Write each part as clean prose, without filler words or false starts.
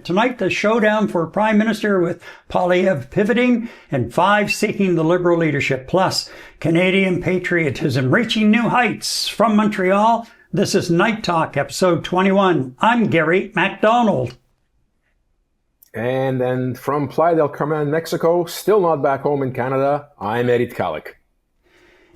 Tonight, the showdown for Prime Minister with Poilievre pivoting and 5 seeking the Liberal leadership. Plus, Canadian patriotism reaching new heights. From Montreal, this is Night Talk, episode 21. I'm Gary MacDonald. And then from Playa del Carmen, Mexico, still not back home in Canada, I'm Eddie Tkalik.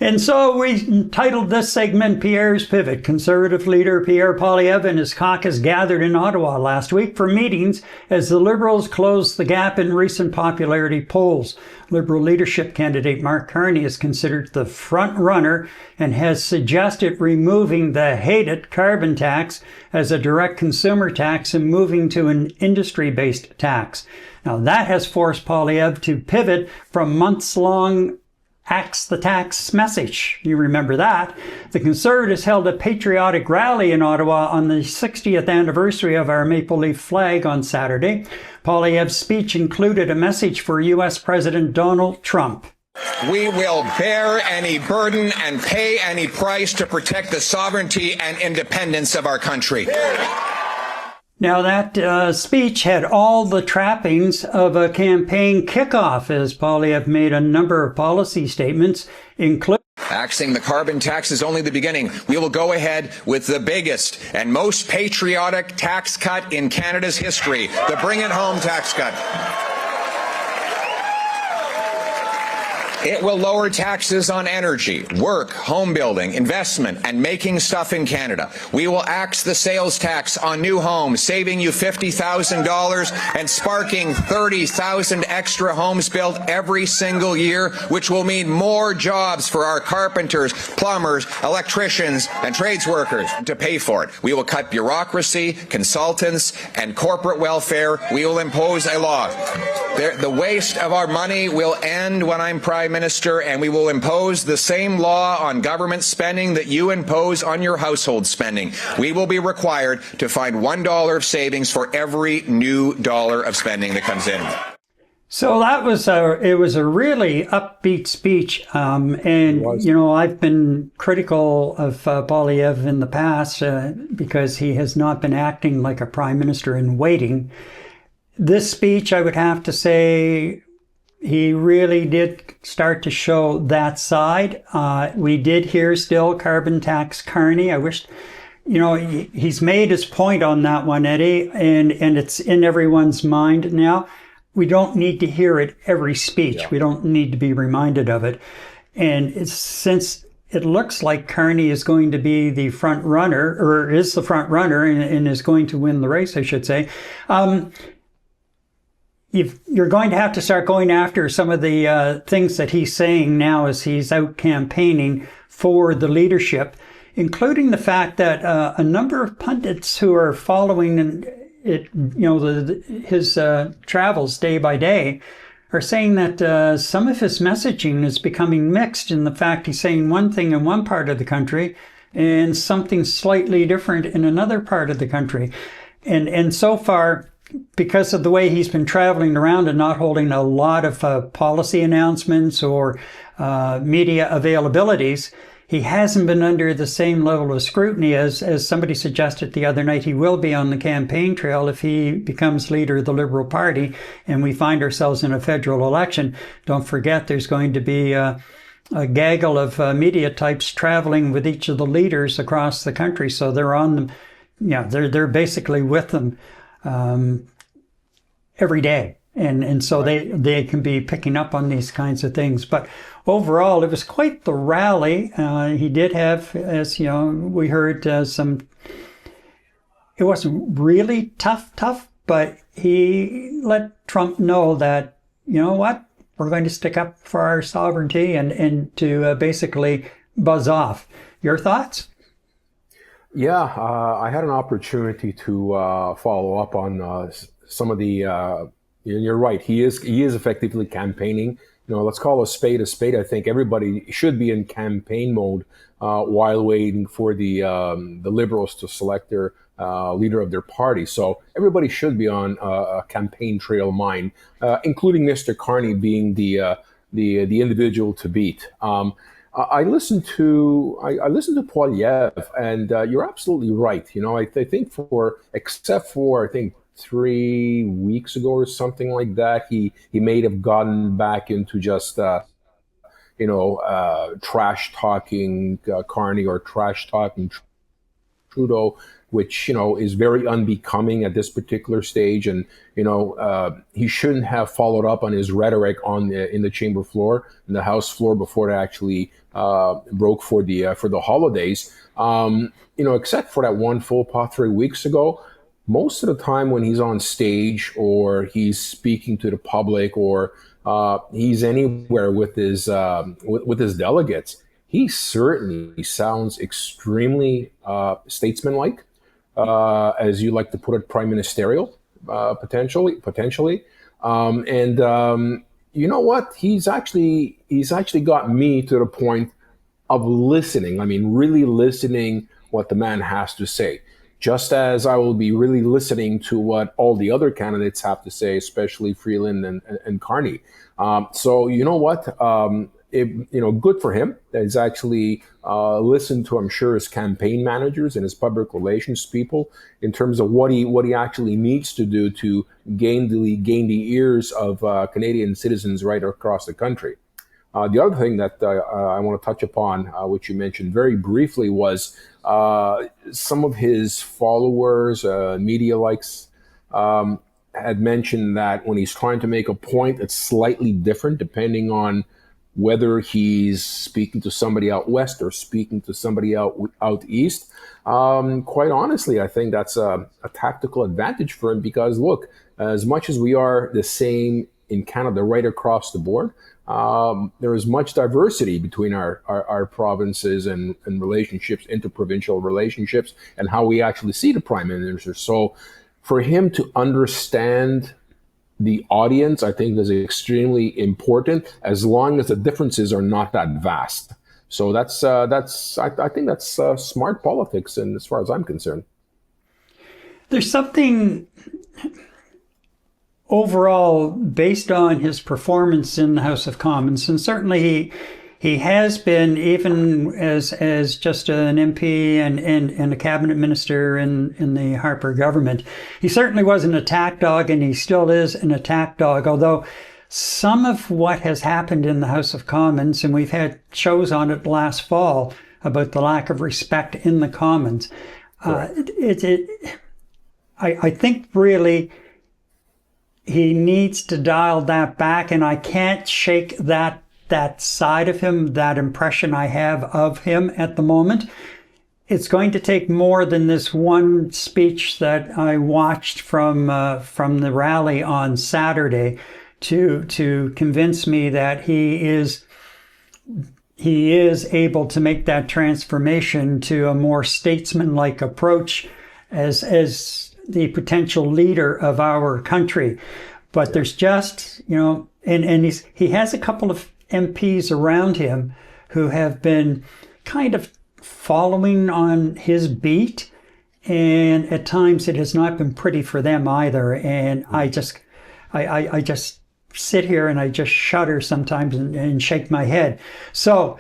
And so we titled this segment Pierre's Pivot. Conservative leader Pierre Poilievre and his caucus gathered in Ottawa last week for meetings as the Liberals closed the gap in recent popularity polls. Liberal leadership candidate Mark Carney is considered the front runner and has suggested removing the hated carbon tax as a direct consumer tax and moving to an industry-based tax. Now that has forced Poilievre to pivot from months-long Axe the Tax message. You remember that. The Conservatives held a patriotic rally in Ottawa on the 60th anniversary of our maple leaf flag on Saturday. Poilievre's speech included a message for U.S. President Donald Trump. We will bear any burden and pay any price to protect the sovereignty and independence of our country. Now that speech had all the trappings of a campaign kickoff as Poilievre made a number of policy statements, including Axing the carbon tax is only the beginning. We will go ahead with the biggest and most patriotic tax cut in Canada's history, the Bring It Home tax cut. It will lower taxes on energy, work, home building, investment, and making stuff in Canada. We will axe the sales tax on new homes, saving you $50,000 and sparking 30,000 extra homes built every single year, which will mean more jobs for our carpenters, plumbers, electricians, and trades workers to pay for it. We will cut bureaucracy, consultants, and corporate welfare. We will impose a law. The waste of our money will end when I'm Prime Minister, and we will impose the same law on government spending that you impose on your household spending. We will be required to find $1 of savings for every new dollar of spending that comes in. So that was it was a really upbeat speech, and you know, I've been critical of Poilievre in the past because he has not been acting like a prime minister in waiting. This speech, I would have to say, he really did start to show that side. We did hear still carbon tax Carney. I wish, you know, he's made his point on that one, Eddie, and it's in everyone's mind now. We don't need to hear it every speech. Yeah. We don't need to be reminded of it. And since it looks like Carney is going to be the front runner, or is the front runner and is going to win the race, I should say, you're going to have to start going after some of the things that he's saying now as he's out campaigning for the leadership, including the fact that a number of pundits who are following it, you know, his travels day by day, are saying that some of his messaging is becoming mixed in the fact he's saying one thing in one part of the country and something slightly different in another part of the country. And so far, because of the way he's been traveling around and not holding a lot of policy announcements or media availabilities, he hasn't been under the same level of scrutiny as somebody suggested the other night he will be on the campaign trail if he becomes leader of the Liberal Party and we find ourselves in a federal election. Don't forget there's going to be a gaggle of media types traveling with each of the leaders across the country. So they're on them, yeah, they're basically with them every day. And so they can be picking up on these kinds of things. But overall, it was quite the rally. He did have, as you know, we heard some, it wasn't really tough, but he let Trump know that, you know what, we're going to stick up for our sovereignty and to basically buzz off. Your thoughts? Yeah, I had an opportunity to follow up on some of the. You're right. He is effectively campaigning. You know, let's call a spade a spade. I think everybody should be in campaign mode while waiting for the Liberals to select their leader of their party. So everybody should be on a campaign trail mind, including Mr. Carney being the individual to beat. I listened to Poilievre, and you're absolutely right. You know, I think except for I think 3 weeks ago or something like that. He may have gotten back into just trash talking Carney or trash talking Trudeau, which is very unbecoming at this particular stage. And he shouldn't have followed up on his rhetoric in the chamber floor, in the House floor, before it actually broke for the holidays. Except for that one faux pas 3 weeks ago. Most of the time when he's on stage or he's speaking to the public or he's anywhere with his delegates, he certainly sounds extremely statesmanlike, as you like to put it, prime ministerial, potentially. And you know what? He's actually got me to the point of listening. I mean, really listening what the man has to say. Just as I will be really listening to what all the other candidates have to say, especially Freeland and Carney. So you know what? Good for him that he's actually listened to, I'm sure, his campaign managers and his public relations people in terms of what he actually needs to do to gain the ears of Canadian citizens right across the country. The other thing that I want to touch upon, which you mentioned very briefly, was some of his followers, media likes, had mentioned that when he's trying to make a point, it's slightly different depending on whether he's speaking to somebody out west or speaking to somebody out east. Quite honestly, I think that's a tactical advantage for him because, look, as much as we are the same in Canada right across the board, there is much diversity between our provinces and relationships, interprovincial relationships, and how we actually see the prime minister. So for him to understand the audience, I think, is extremely important as long as the differences are not that vast. So I think that's smart politics, and as far as I'm concerned. There's something overall based on his performance in the House of Commons, and certainly he has been, even as just an MP and a cabinet minister in the Harper government, he certainly was an attack dog, and he still is an attack dog, although some of what has happened in the House of Commons, and we've had shows on it last fall about the lack of respect in the Commons, I think really he needs to dial that back, and I can't shake that side of him, that impression I have of him at the moment. It's going to take more than this one speech that I watched from the rally on Saturday to convince me that he is able to make that transformation to a more statesman-like approach as the potential leader of our country. But there's just, and he has a couple of MPs around him who have been kind of following on his beat, and at times it has not been pretty for them either. And I just sit here and I just shudder sometimes and shake my head. So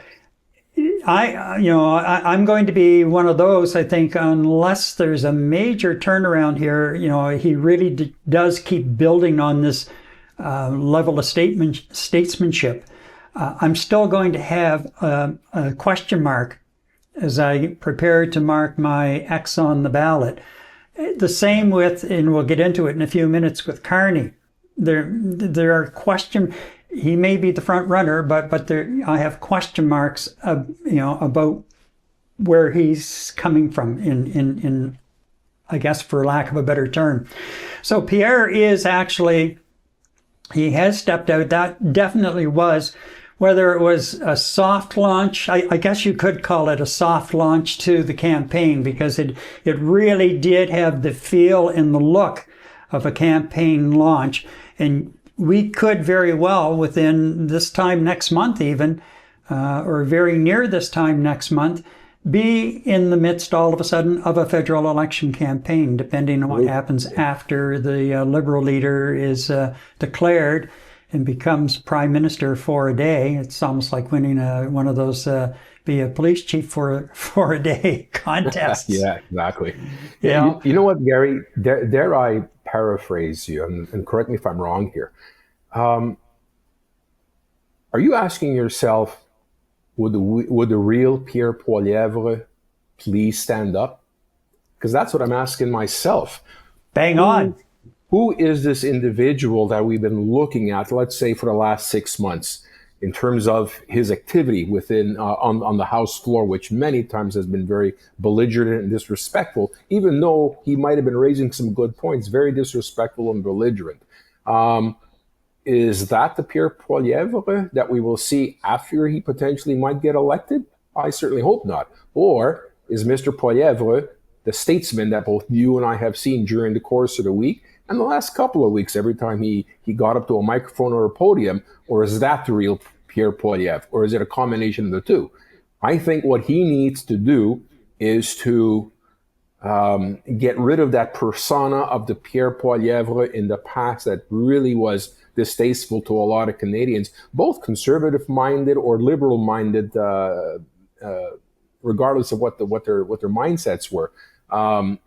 I'm going to be one of those, I think, unless there's a major turnaround here. He really does keep building on this level of statesmanship. I'm still going to have a question mark as I prepare to mark my X on the ballot. The same with, and we'll get into it in a few minutes, with Carney. There are he may be the front runner, but I have question marks, about where he's coming from in I guess, for lack of a better term. So Pierre is actually, he has stepped out. That definitely was, whether it was a soft launch, I guess you could call it a soft launch to the campaign, because it really did have the feel and the look of a campaign launch. And we could very well, within this time next month even, or very near this time next month, be in the midst all of a sudden of a federal election campaign, depending on what happens after the Liberal leader is declared and becomes prime minister for a day. It's almost like winning one of those be a police chief for a day contests. Yeah, exactly. Yeah. You know what, Gary? Dare I paraphrase you, and correct me if I'm wrong here. Are you asking yourself, would the real Pierre Poilievre please stand up? Because that's what I'm asking myself. Bang on. Who is this individual that we've been looking at, let's say, for the last 6 months, in terms of his activity within on the House floor, which many times has been very belligerent and disrespectful, even though he might have been raising some good points, very disrespectful and belligerent. Is that the Pierre Poilievre that we will see after he potentially might get elected? I certainly hope not. Or is Mr. Poilievre the statesman that both you and I have seen during the course of the week and the last couple of weeks, every time he got up to a microphone or a podium? Or is that the real Pierre Poilievre? Or is it a combination of the two? I think what he needs to do is to get rid of that persona of the Pierre Poilievre in the past that really was distasteful to a lot of Canadians, both conservative-minded or liberal-minded, regardless of what their mindsets were.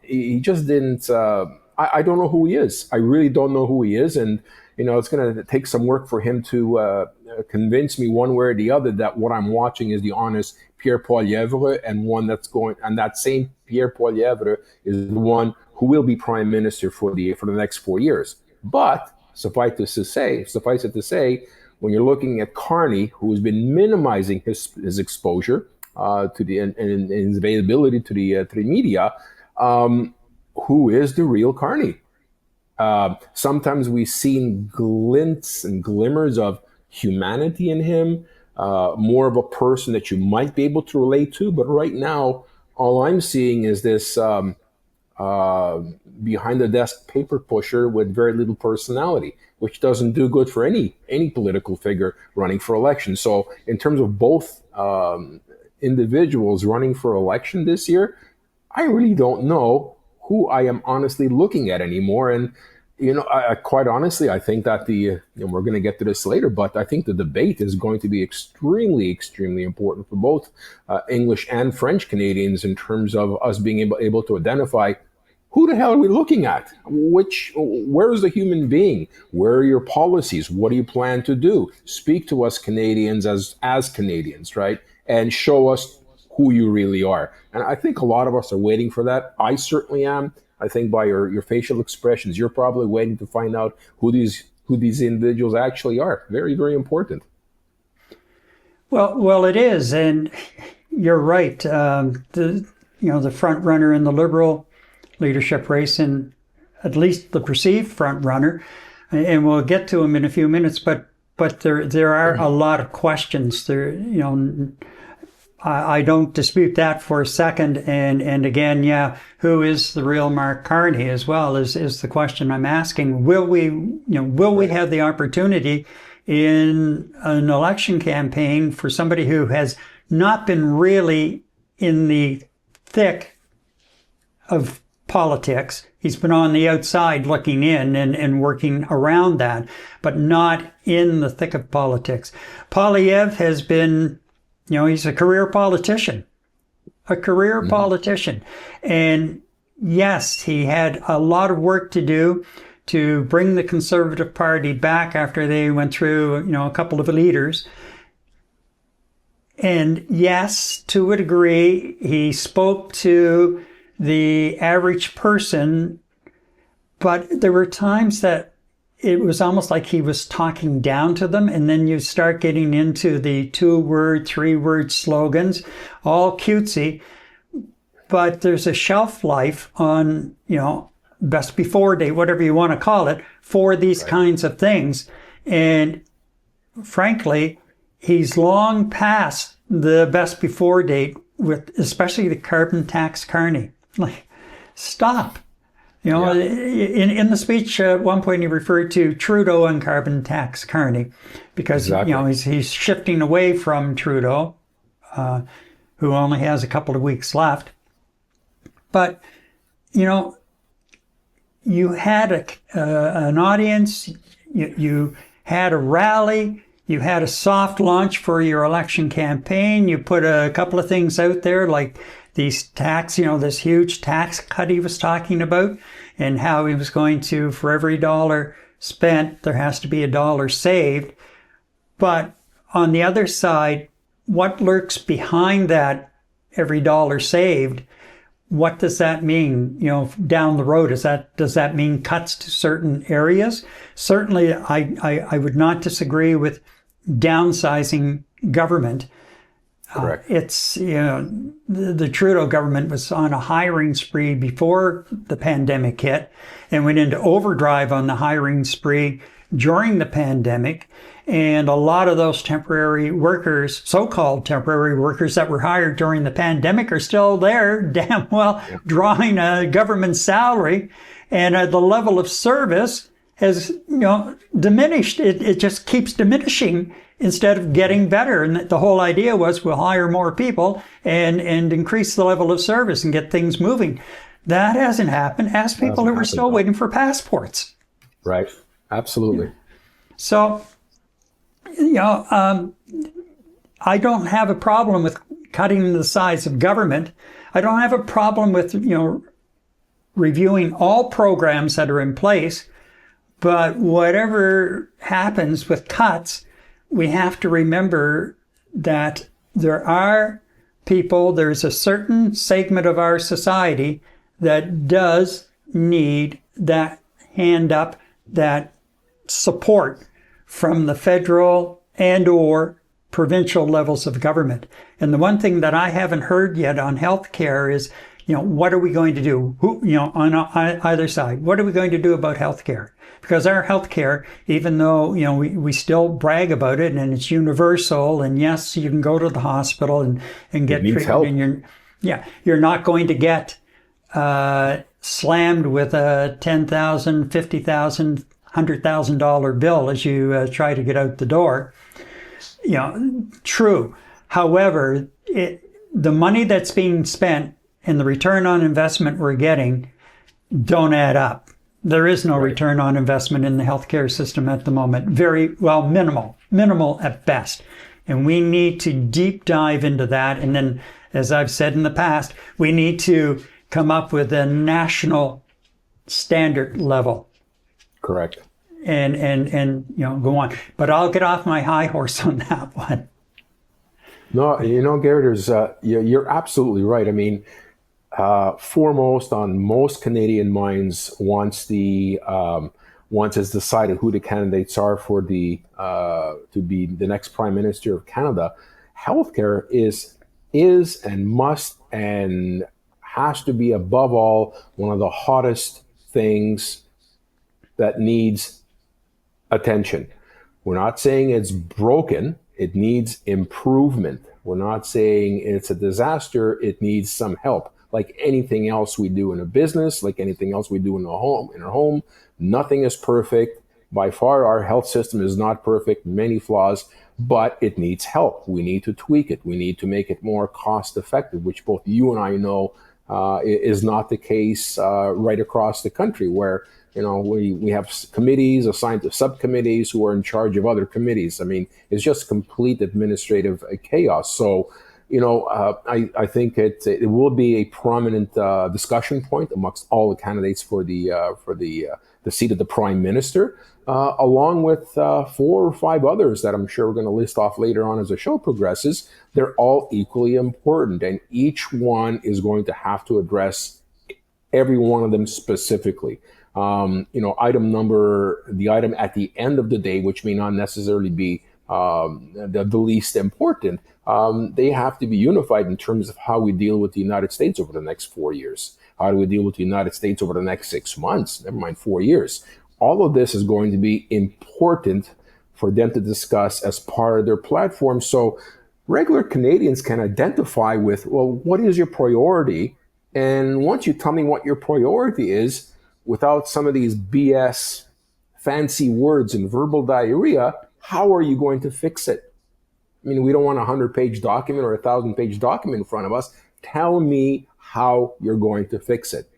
He just didn't. I don't know who he is. I really don't know who he is, and it's going to take some work for him to convince me one way or the other that what I'm watching is the honest Pierre Poilievre, and that same Pierre Poilievre is the one who will be prime minister for the next 4 years. But suffice it to say, when you're looking at Carney, who has been minimizing his exposure to the and his availability to the media, who is the real Carney? Sometimes we've seen glints and glimmers of humanity in him, more of a person that you might be able to relate to. But right now, all I'm seeing is this behind the desk paper pusher with very little personality, which doesn't do good for any political figure running for election. So in terms of both individuals running for election this year, I really don't know who I am honestly looking at anymore. And I quite honestly, I think that we're going to get to this later, but I think the debate is going to be extremely, extremely important for both English and French Canadians in terms of us being able to identify who the hell are we looking at? Where is the human being? Where are your policies? What do you plan to do? Speak to us Canadians as Canadians, right? And show us who you really are. And I think a lot of us are waiting for that. I certainly am. I think by your facial expressions, you're probably waiting to find out who these individuals actually are. Very, very important. Well, it is, and you're right. The front runner in the Liberal leadership race, and at least the perceived front runner, and we'll get to him in a few minutes. But there are a lot of questions there. I don't dispute that for a second. And again, who is the real Mark Carney as well is the question I'm asking. Will we have the opportunity in an election campaign for somebody who has not been really in the thick of politics? He's been on the outside looking in and working around that, but not in the thick of politics. Poilievre has been, he's a career politician. And yes, he had a lot of work to do to bring the Conservative Party back after they went through, a couple of leaders. And yes, to a degree, he spoke to the average person, but there were times that it was almost like he was talking down to them, and then you start getting into the 2-word, 3-word slogans, all cutesy, but there's a shelf life on, best before date, whatever you want to call it, for these kinds of things. And frankly, he's long past the best before date with especially the carbon tax Carney. Like, stop. In the speech at one point he referred to Trudeau and carbon tax Carney because he's shifting away from Trudeau, who only has a couple of weeks left. But you had an audience, you had a rally, you had a soft launch for your election campaign. You put a couple of things out there like these tax, this huge tax cut he was talking about. and how he was going to, for every dollar spent, there has to be a dollar saved. But on the other side, what lurks behind that every dollar saved? What does that mean, down the road? Does that mean cuts to certain areas? Certainly, I would not disagree with downsizing government. Correct. It's, the Trudeau government was on a hiring spree before the pandemic hit and went into overdrive on the hiring spree during the pandemic. And a lot of those temporary workers, so-called temporary workers that were hired during the pandemic, are still there, damn well, drawing a government salary. And the level of service has, diminished. It just keeps diminishing instead of getting better. And the whole idea was we'll hire more people and increase the level of service and get things moving. That hasn't happened. Ask people who are still waiting for passports. Right. Absolutely. So, I don't have a problem with cutting the size of government. I don't have a problem with, reviewing all programs that are in place. But whatever happens with cuts, we have to remember that there's a certain segment of our society that does need that hand up, that support from the federal and or provincial levels of government. And the one thing that I haven't heard yet on healthcare is, what are we going to do? On either side, what are we going to do about healthcare? Because our healthcare, even though, we still brag about it and it's universal, and yes, you can go to the hospital and get treatment, help. And you're not going to get slammed with a $10,000, $50,000, $100,000 bill as you try to get out the door. True. However, the money that's being spent and the return on investment we're getting don't add up. There is no return on investment in the healthcare system at the moment. Minimal at best. And we need to deep dive into that. And then, as I've said in the past, we need to come up with a national standard level. Correct. And go on. But I'll get off my high horse on that one. No, Gary, you're absolutely right. I mean, foremost on most Canadian minds, once it's decided who the candidates are for to be the next Prime Minister of Canada, healthcare is and must and has to be above all one of the hottest things that needs attention. We're not saying it's broken. It needs improvement. We're not saying it's a disaster. It needs some help. Like anything else we do in a business, like anything else we do in our home, nothing is perfect. By far, our health system is not perfect, many flaws, but it needs help. We need to tweak it. We need to make it more cost effective, which both you and I know is not the case right across the country, where we have committees assigned to subcommittees who are in charge of other committees. I mean, it's just complete administrative chaos. So, I think it will be a prominent discussion point amongst all the candidates for the seat of the Prime Minister, along with 4 or 5 others that I'm sure we're going to list off later on as the show progresses. They're all equally important, and each one is going to have to address every one of them specifically. The item at the end of the day, which may not necessarily be the least important, they have to be unified in terms of how we deal with the United States over the next 4 years. How do we deal with the United States over the next 6 months? Never mind 4 years. All of this is going to be important for them to discuss as part of their platform. So regular Canadians can identify with, well, what is your priority? And once you tell me what your priority is, without some of these BS fancy words and verbal diarrhea, how are you going to fix it? I mean, we don't want a 100-page document or a 1,000-page document in front of us. Tell me how you're going to fix it.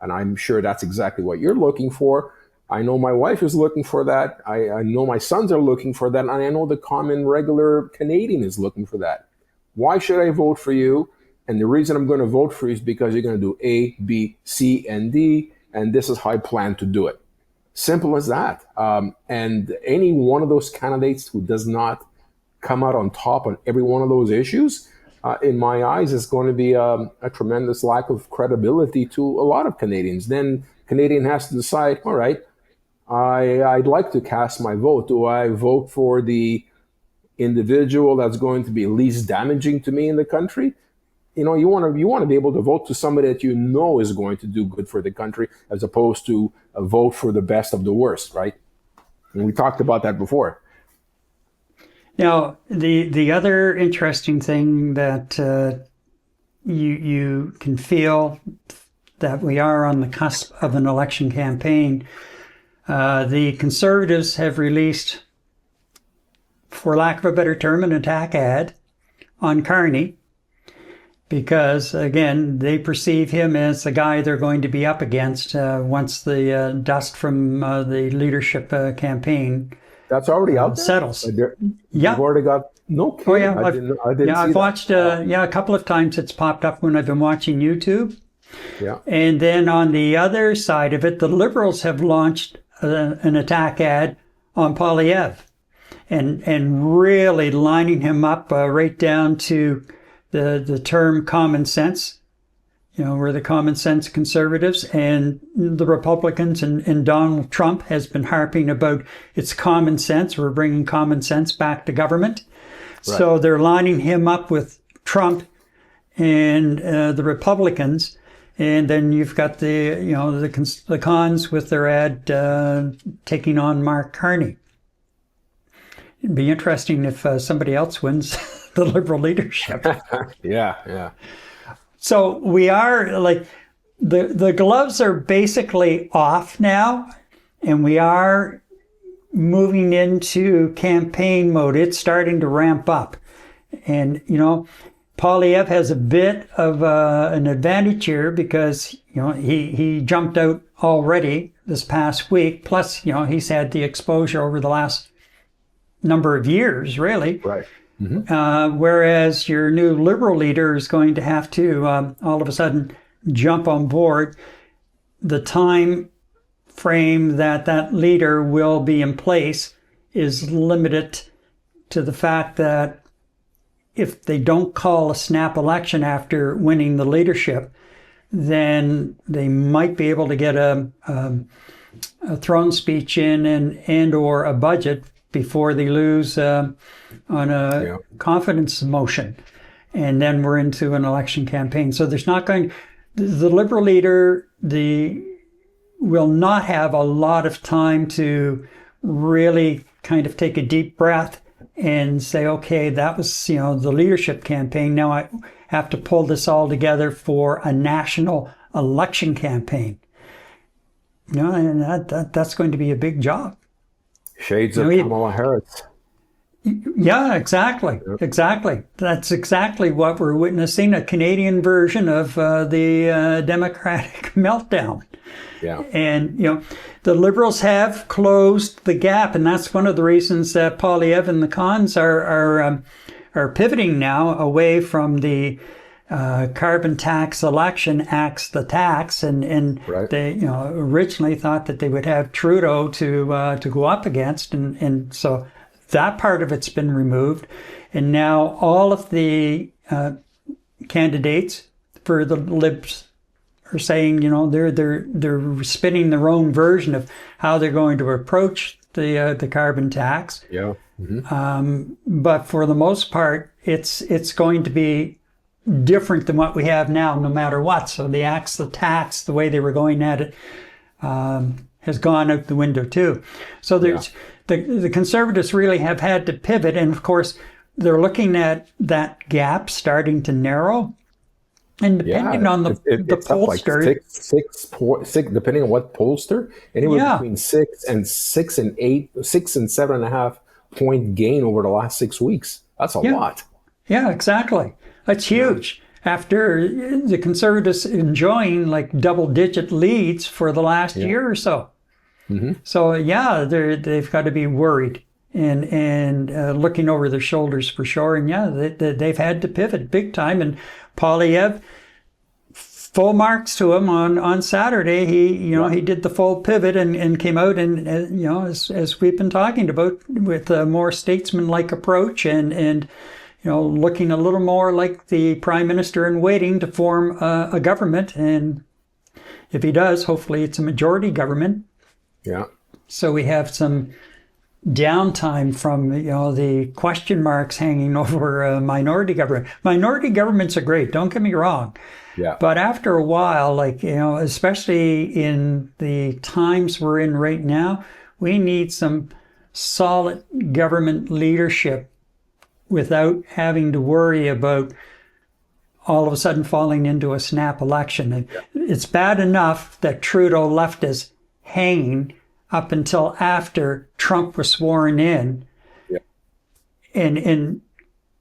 And I'm sure that's exactly what you're looking for. I know my wife is looking for that. I know my sons are looking for that. And I know the common regular Canadian is looking for that. Why should I vote for you? And the reason I'm going to vote for you is because you're going to do A, B, C, and D. and this is how I plan to do it. Simple as that. And any one of those candidates who does not come out on top on every one of those issues, in my eyes, is going to be a tremendous lack of credibility to a lot of Canadians. Then Canadian has to decide, all right, I'd like to cast my vote. Do I vote for the individual that's going to be least damaging to me in the country? You know, you want to be able to vote to somebody that you know is going to do good for the country, as opposed to vote for the best of the worst, right? And we talked about that before. Now, the other interesting thing that you can feel that we are on the cusp of an election campaign. The Conservatives have released, for lack of a better term, an attack ad on Carney, because, again, they perceive him as the guy they're going to be up against once the dust from the leadership campaign that's already out there? Settles. Yeah. You've already got, no kidding. Oh, yeah. I didn't see I've that. watched, a couple of times it's popped up when I've been watching YouTube. Yeah. And then on the other side of it, the Liberals have launched an attack ad on Poilievre, and really lining him up right down to the term common sense. You know, we're the common sense Conservatives, and the Republicans and Donald Trump has been harping about it's common sense. We're bringing common sense back to government. Right. So they're lining him up with Trump and the Republicans. And then you've got the cons with their ad taking on Mark Carney. It'd be interesting if somebody else wins the Liberal leadership. Yeah. So we are like, the gloves are basically off now, and we are moving into campaign mode. It's starting to ramp up. And, you know, Poilievre has a bit of an advantage here because, you know, he jumped out already this past week. Plus, you know, he's had the exposure over the last number of years, really. Right. Mm-hmm. Whereas your new Liberal leader is going to have to all of a sudden jump on board. The time frame that leader will be in place is limited to the fact that if they don't call a snap election after winning the leadership, then they might be able to get a throne speech in and or a budget before they lose on a confidence motion. And then we're into an election campaign. So there's not going, the Liberal leader, will not have a lot of time to really kind of take a deep breath and say, okay, that was, you know, the leadership campaign. Now I have to pull this all together for a national election campaign. You know, and that's going to be a big job. Shades of Kamala Harris. Yeah, exactly. Yep. Exactly. That's exactly what we're witnessing, a Canadian version of the Democratic meltdown. Yeah. And, you know, the Liberals have closed the gap, and that's one of the reasons that Poilievre and the cons are pivoting now away from the carbon tax election, axe the tax, and right. They, you know, originally thought that they would have Trudeau to go up against, and so that part of it's been removed, and now all of the candidates for the Libs are saying, you know, they're spinning their own version of how they're going to approach the carbon tax. Yeah. Mm-hmm. But for the most part, it's going to be different than what we have now, no matter what. So the axe, the tax, the way they were going at it, has gone out the window too. So there's the Conservatives really have had to pivot, and of course they're looking at that gap starting to narrow. And depending on the pollster, like six, depending on what pollster, anywhere between 6 and 7.5 point gain over the last 6 weeks. That's a lot. Yeah, exactly. That's huge. After the Conservatives enjoying like double-digit leads for the last year or so. Mm-hmm. So they've got to be worried and looking over their shoulders for sure. And they've had to pivot big time. And Poilievre, full marks to him on Saturday. He did the full pivot and came out and as we've been talking about, with a more statesman-like approach and looking a little more like the prime minister in waiting to form a government. And if he does, hopefully it's a majority government. Yeah. So we have some downtime from the question marks hanging over a minority government. Minority governments are great, don't get me wrong. Yeah. But after a while, especially in the times we're in right now, we need some solid government leadership without having to worry about all of a sudden falling into a snap election. It's bad enough that Trudeau left us hanging up until after Trump was sworn in. Yeah. And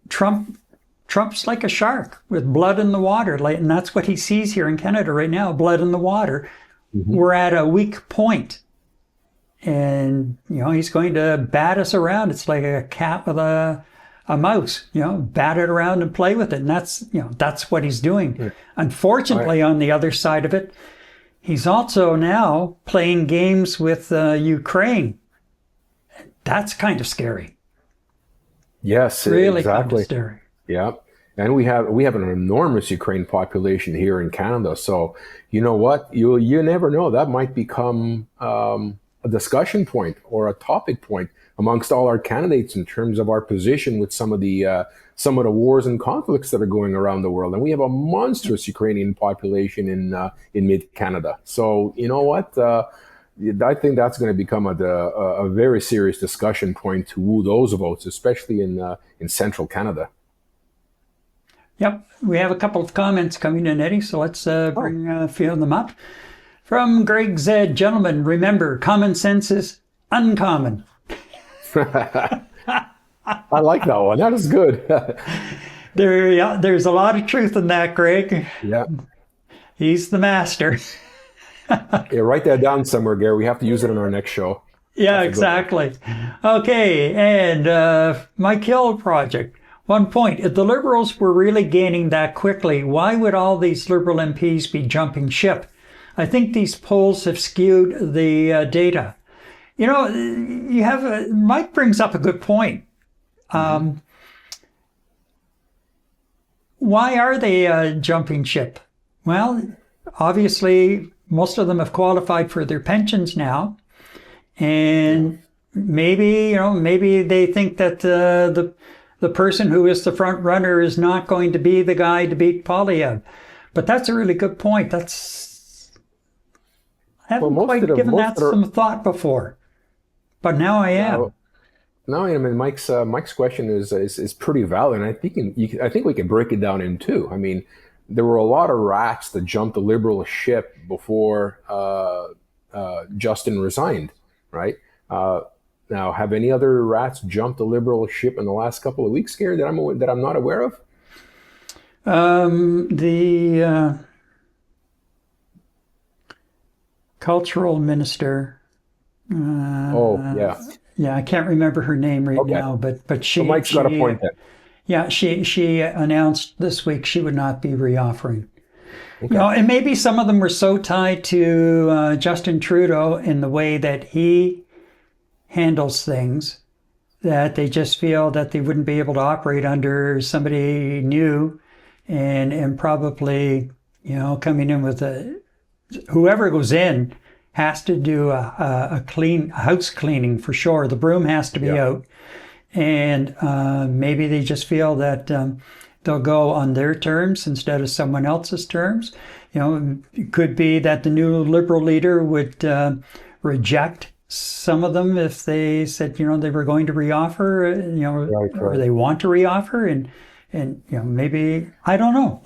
Trump's like a shark with blood in the water. And that's what he sees here in Canada right now, blood in the water. Mm-hmm. We're at a weak point. And, he's going to bat us around. It's like a cat with a mouse, bat it around and play with it. And that's what he's doing. Yeah. Unfortunately, on the other side of it, he's also now playing games with Ukraine. That's kind of scary. Yes, really exactly. Kind of scary. Yeah, and we have an enormous Ukraine population here in Canada. So you know what? You never know. That might become a discussion point or a topic point amongst all our candidates in terms of our position with some of the wars and conflicts that are going around the world. And we have a monstrous Ukrainian population in mid-Canada. So you know what? I think that's going to become a very serious discussion point to woo those votes, especially in central Canada. Yep. We have a couple of comments coming in, Eddie, so let's bring a few of them up. From Greg Z. Gentlemen, remember, common sense is uncommon. I like that one. That is good. There's a lot of truth in that, Greg. Yeah. He's the master. Yeah, write that down somewhere, Gary. We have to use it in our next show. Yeah, exactly. Okay, and Mike Hill Project. 1 point, if the Liberals were really gaining that quickly, why would all these Liberal MPs be jumping ship? I think these polls have skewed the data. Mike brings up a good point. Why are they jumping ship? Well, obviously, most of them have qualified for their pensions now. And maybe they think that the person who is the front runner is not going to be the guy to beat Poilievre. But that's a really good point. I haven't quite given that some thought before, but now I am. No, I mean Mike's question is pretty valid, and I think we can break it down in two. I mean, there were a lot of rats that jumped the Liberal ship before Justin resigned, right? Now, have any other rats jumped the Liberal ship in the last couple of weeks, Gary, that I'm not aware of? The cultural minister. Yeah, I can't remember her name now, but she. So Mike's got a point then. Yeah, she announced this week she would not be reoffering. Okay. And maybe some of them were so tied to Justin Trudeau in the way that he handles things that they just feel that they wouldn't be able to operate under somebody new and probably, coming in with whoever goes in has to do a clean house cleaning for sure. The broom has to be out. And maybe they just feel that they'll go on their terms instead of someone else's terms. It could be that the new Liberal leader would reject some of them if they said, they were going to reoffer, or they want to reoffer, and maybe, I don't know.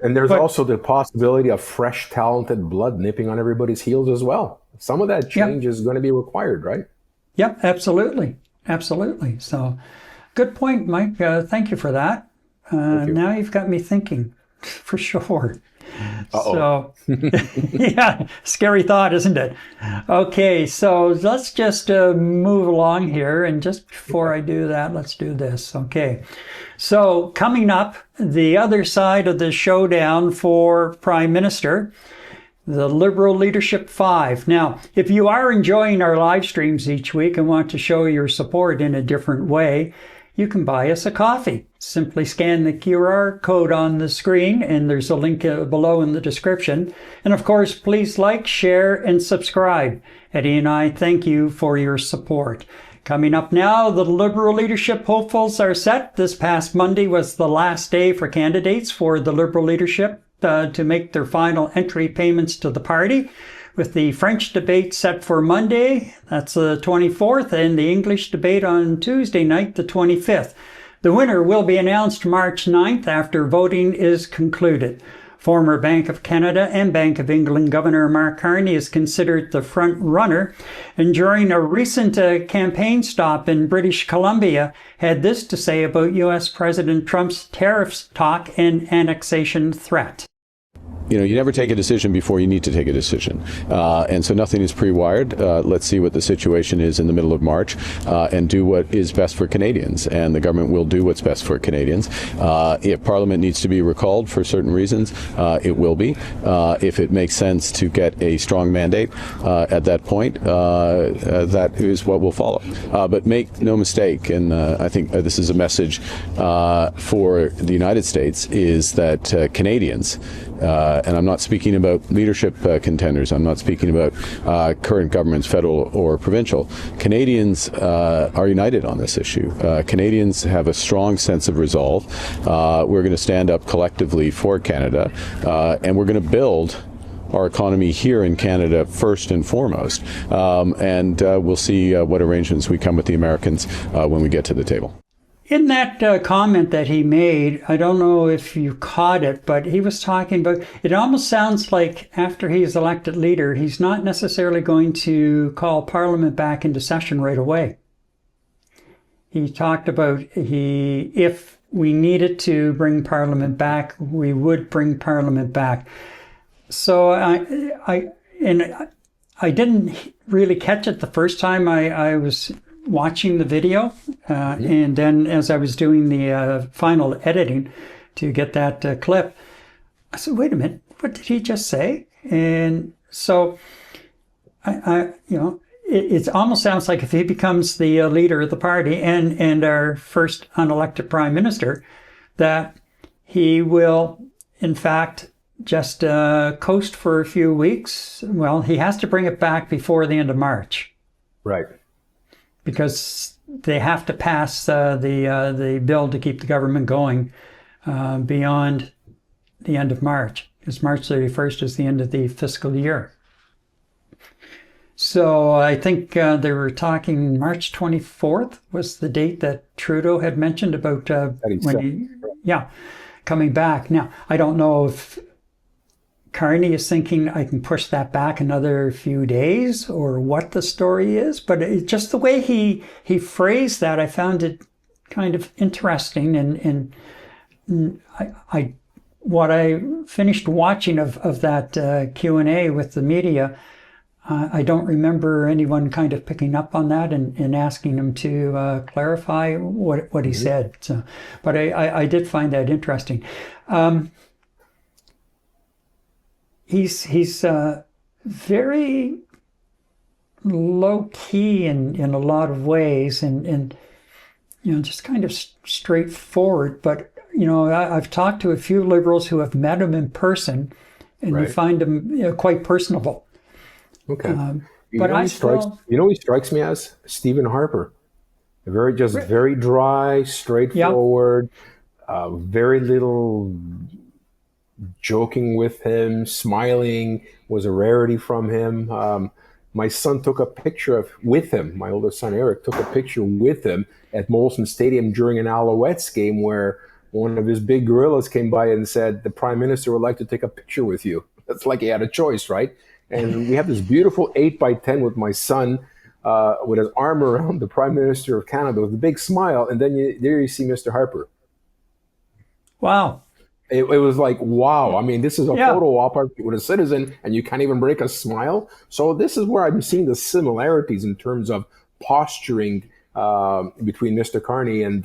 There's also the possibility of fresh, talented blood nipping on everybody's heels as well. Some of that change is going to be required, right? Yep, absolutely. Absolutely. So, good point, Mike. Thank you for that. Now you've got me thinking, for sure. Uh-oh. So, yeah, scary thought, isn't it? Okay, so let's just move along here. And just before I do that, let's do this. Okay, so coming up, the other side of the showdown for Prime Minister, the Liberal Leadership 5. Now, if you are enjoying our live streams each week and want to show your support in a different way, you can buy us a coffee. Simply scan the QR code on the screen, and there's a link below in the description. And of course, please like, share, and subscribe. Eddie and I thank you for your support. Coming up now, the Liberal leadership hopefuls are set. This past Monday was the last day for candidates for the Liberal leadership to make their final entry payments to the party, with the French debate set for Monday, that's the 24th, and the English debate on Tuesday night, the 25th. The winner will be announced March 9th after voting is concluded. Former Bank of Canada and Bank of England Governor Mark Carney is considered the front runner, and during a recent campaign stop in British Columbia, had this to say about U.S. President Trump's tariffs talk and annexation threat. You know, you never take a decision before you need to take a decision. And so nothing is pre-wired. Let's see what the situation is in the middle of March and do what is best for Canadians. And the government will do what's best for Canadians. If Parliament needs to be recalled for certain reasons, it will be. If it makes sense to get a strong mandate at that point, that is what will follow. But make no mistake, and I think this is a message for the United States, is that Canadians, and I'm not speaking about leadership contenders, I'm not speaking about current governments, federal or provincial. Canadians are united on this issue. Canadians have a strong sense of resolve. We're going to stand up collectively for Canada, and we're going to build our economy here in Canada first and foremost. And we'll see what arrangements we come with the Americans when we get to the table. In that comment that he made, I don't know if you caught it, but he was talking about, it almost sounds like after he's elected leader, he's not necessarily going to call Parliament back into session right away. He talked about if we needed to bring Parliament back, we would bring Parliament back. So I didn't really catch it the first time I was watching the video, and then as I was doing the final editing to get that clip, I said, wait a minute, what did he just say? And so it almost sounds like if he becomes the leader of the party and our first unelected prime minister, that he will in fact just coast for a few weeks. Well, he has to bring it back before the end of March. Right. Because they have to pass the bill to keep the government going beyond the end of March, because March 31st is the end of the fiscal year. So I think they were talking March 24th was the date that Trudeau had mentioned about coming back. Now, I don't know if Carney is thinking I can push that back another few days or what the story is, but just the way he phrased that, I found it kind of interesting. And what I finished watching of that Q&A with the media, I don't remember anyone kind of picking up on that and asking him to clarify what he said. So, but I did find that interesting. He's very low key in a lot of ways, and just kind of straightforward. But I've talked to a few Liberals who have met him in person, and you find him quite personable. Okay, but he strikes me as Stephen Harper, very dry, straightforward, very little joking with him, smiling was a rarity from him. My son took a picture with him. My oldest son, Eric, took a picture with him at Molson Stadium during an Alouettes game where one of his big gorillas came by and said, the Prime Minister would like to take a picture with you. That's like he had a choice, right? And we have this beautiful 8x10 with my son with his arm around the Prime Minister of Canada with a big smile. And then there you see Mr. Harper. Wow. It was like, wow. I mean, this is a Yeah. photo op with a citizen, and you can't even break a smile. So this is where I'm seeing the similarities in terms of posturing between Mr. Carney and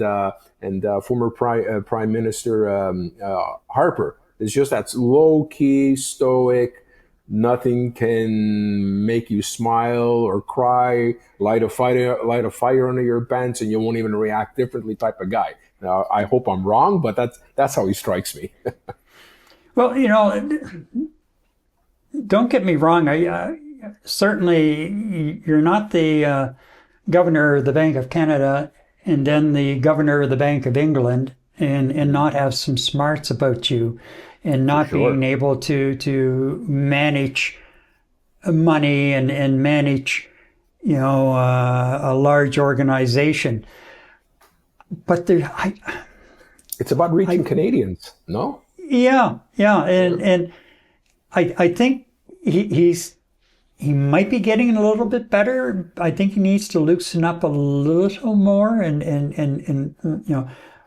former Prime Minister Harper. It's just that low key, stoic. Nothing can make you smile or cry. Light a fire under your pants, and you won't even react differently. Type of guy. Now, I hope I'm wrong, but that's how he strikes me. Well, don't get me wrong. Certainly, you're not the governor of the Bank of Canada and then the governor of the Bank of England and not have some smarts about you and not being able to manage money and manage, a large organization. But it's about reaching Canadians, no? Yeah, and I think he might be getting a little bit better. I think he needs to loosen up a little more and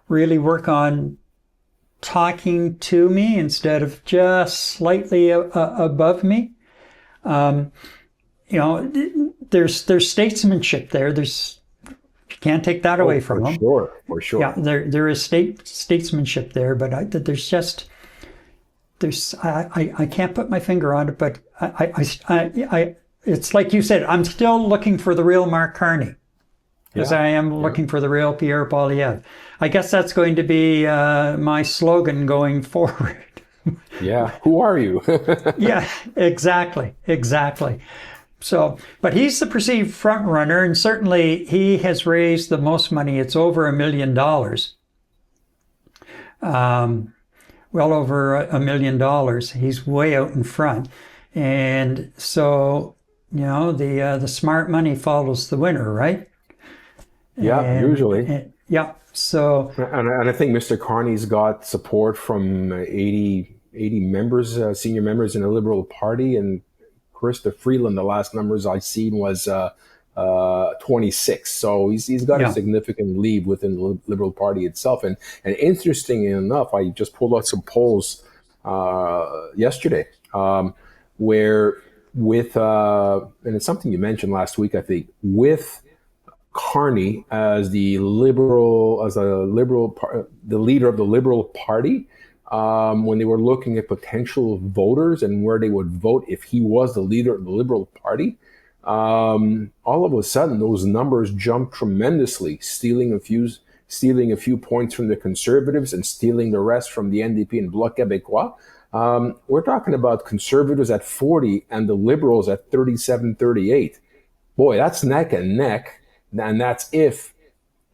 really work on talking to me instead of just slightly above me. There's statesmanship there. You can't take that away from him. For sure. Yeah, there is statesmanship there, but I can't put my finger on it, but I it's like you said, I'm still looking for the real Mark Carney, as I am looking for the real Pierre Poilievre. I guess that's going to be my slogan going forward. Yeah, who are you? Yeah, exactly. So, but he's the perceived front runner, and certainly he has raised the most money. It's over $1 million. Well over $1 million. He's way out in front. And so, the smart money follows the winner, right? Yeah, usually. Yeah. So, and I think Mr. Carney's got support from 80 members, senior members in the Liberal Party, and Chrystia Freeland, the last numbers I seen was 26. So he's got a significant lead within the Liberal Party itself. And interestingly enough, I just pulled out some polls yesterday where with and it's something you mentioned last week, I think, with Carney as the leader of the Liberal Party. When they were looking at potential voters and where they would vote if he was the leader of the Liberal Party, all of a sudden those numbers jumped tremendously, stealing a few points from the Conservatives and stealing the rest from the NDP and Bloc Québécois. We're talking about Conservatives at 40 and the Liberals at 37, 38. Boy, that's neck and neck, and that's if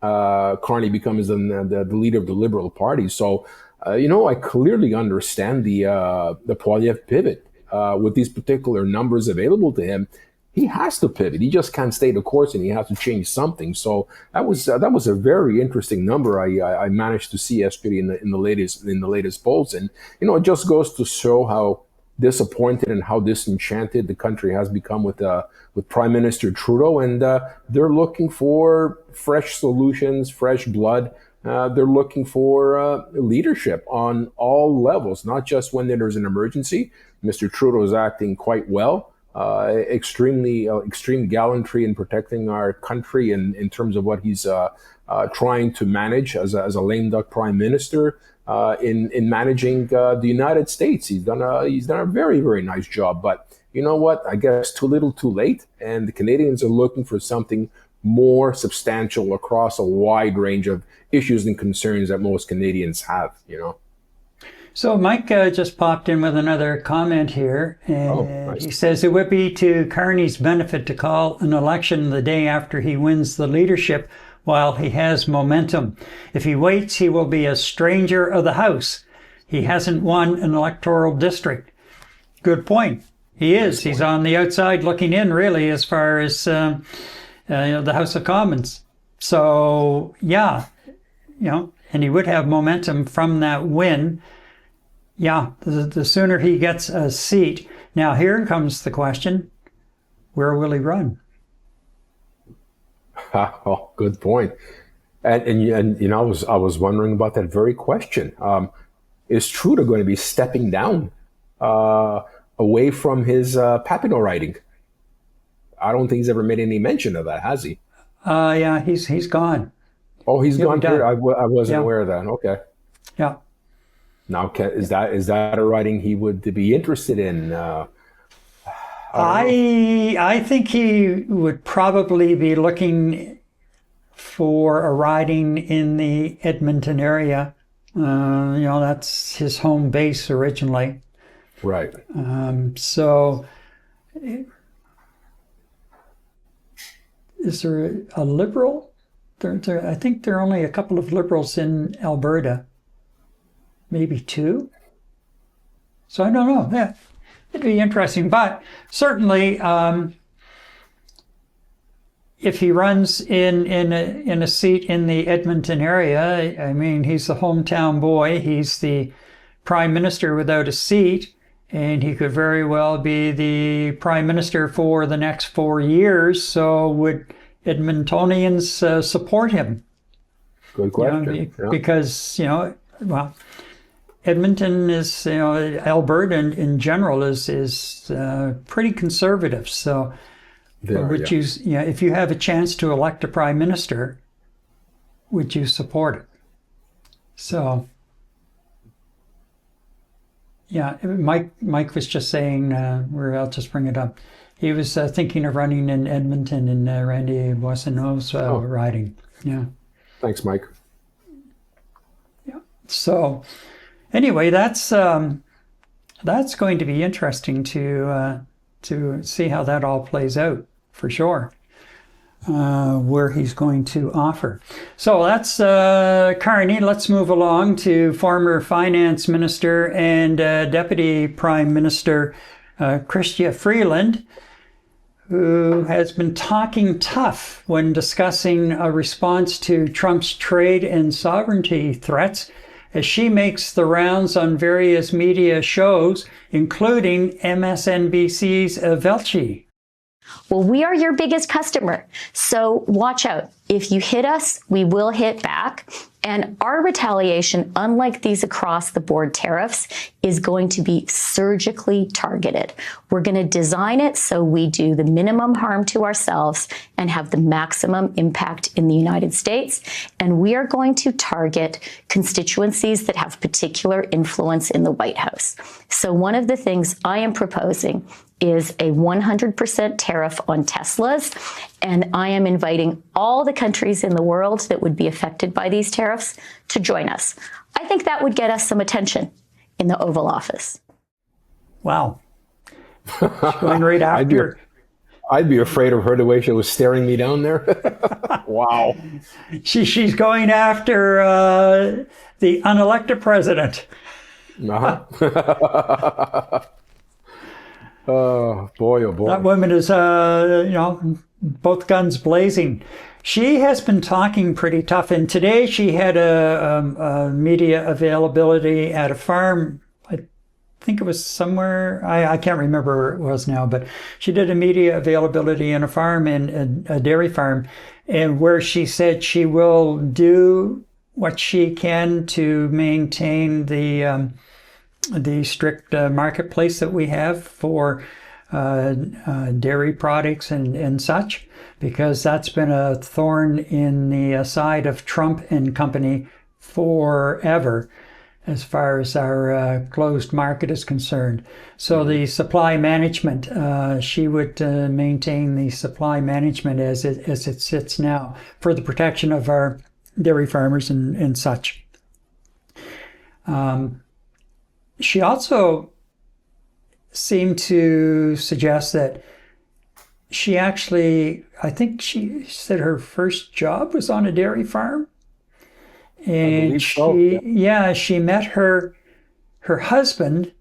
Carney becomes the leader of the Liberal Party. So. I clearly understand the Poilievre pivot with these particular numbers available to him. He has to pivot. He just can't stay the course, and he has to change something. So that was a very interesting number I managed to see yesterday in the latest polls, and it just goes to show how disappointed and how disenchanted the country has become with Prime Minister Trudeau, and they're looking for fresh solutions, fresh blood. They're looking for leadership on all levels, not just when there's an emergency. Mr. Trudeau is acting quite well, extreme gallantry in protecting our country in terms of what he's trying to manage as a lame duck prime minister in managing the United States. He's done a very, very nice job. But you know what? I guess too little, too late. And the Canadians are looking for something more substantial across a wide range of issues and concerns that most Canadians have, So Mike just popped in with another comment here, and nice. He says it would be to Carney's benefit to call an election the day after he wins the leadership while he has momentum. If he waits, he will be a stranger of the House. He hasn't won an electoral district. Good point. He is. He's on the outside looking in, really, as far as the House of Commons. So, and he would have momentum from that win. Yeah, the sooner he gets a seat. Now, here comes the question, where will he run? Oh, good point. And I was wondering about that very question. is Trudeau going to be stepping down away from his Papineau riding? I don't think he's ever made any mention of that, has he? Yeah, he's gone. Oh, he's gone here. I wasn't Yeah. aware of that. Okay. Yeah. Now, is that a riding he would be interested in? I think he would probably be looking for a riding in the Edmonton area. That's his home base originally. Right. So, is there a Liberal? I think there are only a couple of Liberals in Alberta. Maybe two. So I don't know. Yeah, it'd be interesting. But certainly, if he runs in a seat in the Edmonton area, I mean, he's the hometown boy. He's the prime minister without a seat, and he could very well be the prime minister for the next 4 years. So would Edmontonians support him? Good question. Yeah. Because, well, Edmonton is, Alberta in general is pretty conservative. So would you, if you have a chance to elect a prime minister, would you support it? So, yeah, Mike was just saying, I'll just bring it up. He was thinking of running in Edmonton in Randy Boissonneau's riding. Yeah. Thanks, Mike. Yeah. So, anyway, that's going to be interesting to see how that all plays out, for sure. Where he's going to offer. So that's Carney. Let's move along to former finance minister and deputy prime minister Chrystia Freeland, who has been talking tough when discussing a response to Trump's trade and sovereignty threats, as she makes the rounds on various media shows, including MSNBC's Velchi. Well, we are your biggest customer, so watch out. If you hit us, we will hit back. And our retaliation, unlike these across-the-board tariffs, is going to be surgically targeted. We're going to design it so we do the minimum harm to ourselves and have the maximum impact in the United States. And we are going to target constituencies that have particular influence in the White House. So one of the things I am proposing is a 100% tariff on Teslas, and I am inviting all the countries in the world that would be affected by these tariffs to join us. I think that would get us some attention in the Oval Office. Wow. She's going right after. I'd be afraid of her the way she was staring me down there. Wow. She's going after the unelected president. Uh-huh. Oh boy! That woman is, both guns blazing. She has been talking pretty tough, and today she had a media availability at a farm. I think it was somewhere, I can't remember where it was now, but she did a media availability in a farm, in a dairy farm, and where she said she will do what she can to maintain the strict marketplace that we have for dairy products and such, because that's been a thorn in the side of Trump and company forever as far as our closed market is concerned. So the supply management, she would maintain the supply management as it sits now for the protection of our dairy farmers and such. She also seemed to suggest that she actually, I think she said her first job was on a dairy farm. And she met her husband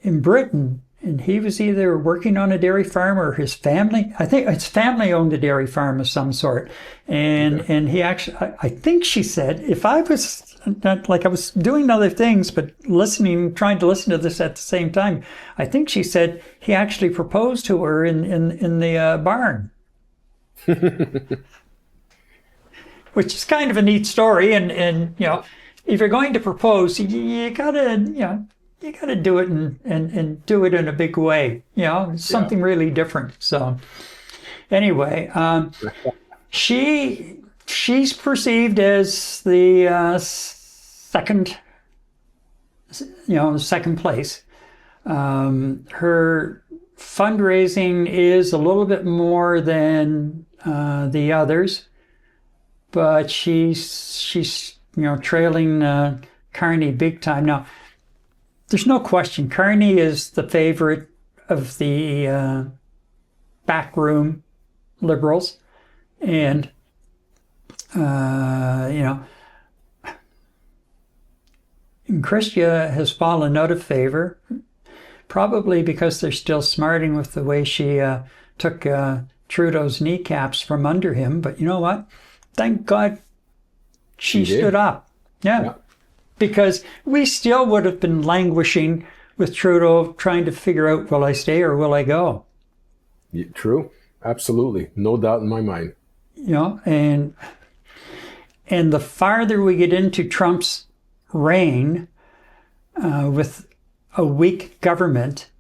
in Britain, and he was either working on a dairy farm or his family. I think his family owned a dairy farm of some sort. And he actually, I think she said, if I was not like I was doing other things, but trying to listen to this at the same time, I think she said he actually proposed to her in the barn. Which is kind of a neat story, and if you're going to propose, you gotta, you gotta do it and do it in a big way, something really different. So anyway, she's perceived as the second place. Her fundraising is a little bit more than the others, but she's trailing Carney big time. Now, there's no question Carney is the favorite of the backroom Liberals, and Christia has fallen out of favor, probably because they're still smarting with the way she took Trudeau's kneecaps from under him. But you know what? Thank God she stood up. Yeah. Because we still would have been languishing with Trudeau trying to figure out, will I stay or will I go? Yeah, true. Absolutely. No doubt in my mind. And the farther we get into Trump's reign with a weak government,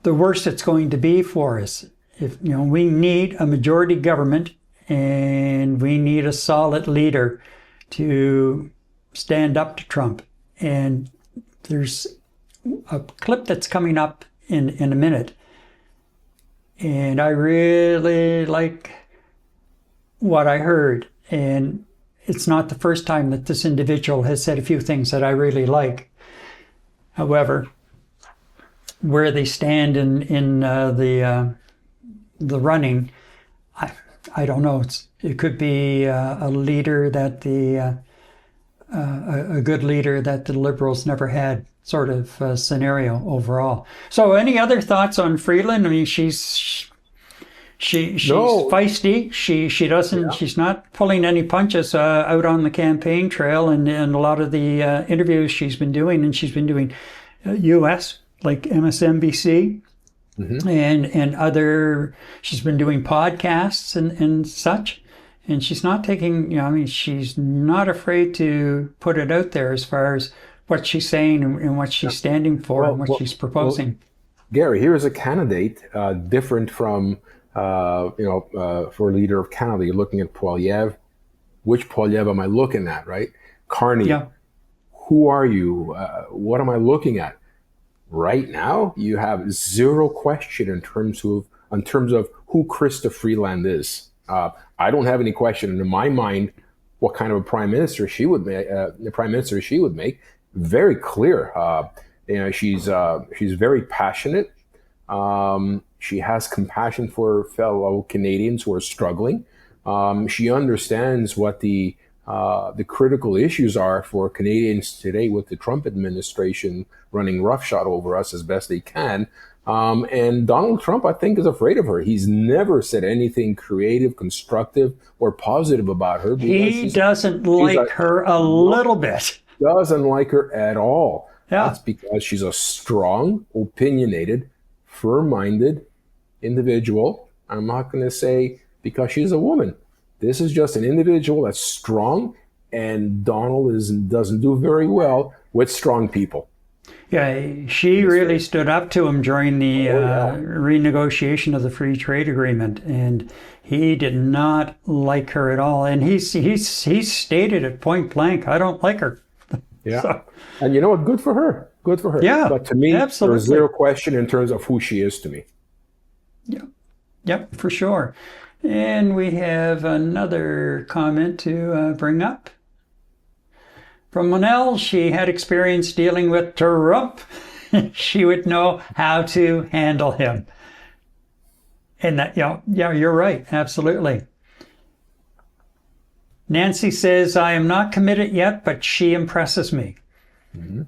the worse it's going to be for us. If we need a majority government and we need a solid leader to stand up to Trump. And there's a clip that's coming up in a minute, and I really like what I heard. And it's not the first time that this individual has said a few things that I really like. However, where they stand in the running, I don't know. It could be a leader that a good leader that the Liberals never had, sort of scenario overall. So, any other thoughts on Freeland? I mean, she's feisty. She doesn't. Yeah. She's not pulling any punches out on the campaign trail, and a lot of the interviews she's been doing, and she's been doing U.S. like MSNBC. Mm-hmm. and other. She's been doing podcasts and such. And she's not taking, she's not afraid to put it out there as far as what she's saying and what she's standing for and what she's proposing. Well, Gary, here is a candidate different from, for leader of Canada. You're looking at Poilievre. Which Poilievre am I looking at, right? Carney. Yeah. Who are you? What am I looking at? Right now, you have zero question in terms of who Chrystia Freeland is. I don't have any question in my mind what kind of a prime minister she would make. Very clear. She's very passionate. She has compassion for fellow Canadians who are struggling. She understands what the critical issues are for Canadians today with the Trump administration running roughshod over us as best they can. And Donald Trump, I think, is afraid of her. He's never said anything creative, constructive, or positive about her. He doesn't like her a little bit. Doesn't like her at all. Yeah. That's because she's a strong, opinionated, firm-minded individual. I'm not going to say because she's a woman. This is just an individual that's strong, and Donald doesn't do very well with strong people. Yeah, she really stood up to him during the renegotiation of the free trade agreement, and he did not like her at all. And he stated it point blank, I don't like her. Yeah, so, and you know what? Good for her. Good for her. Yeah, but to me, absolutely. There's zero question in terms of who she is to me. Yeah, yep, for sure. And we have another comment to bring up. From Monel, she had experience dealing with Trump. She would know how to handle him. And that, you're right. Absolutely. Nancy says, I am not committed yet, but she impresses me. Mm-hmm.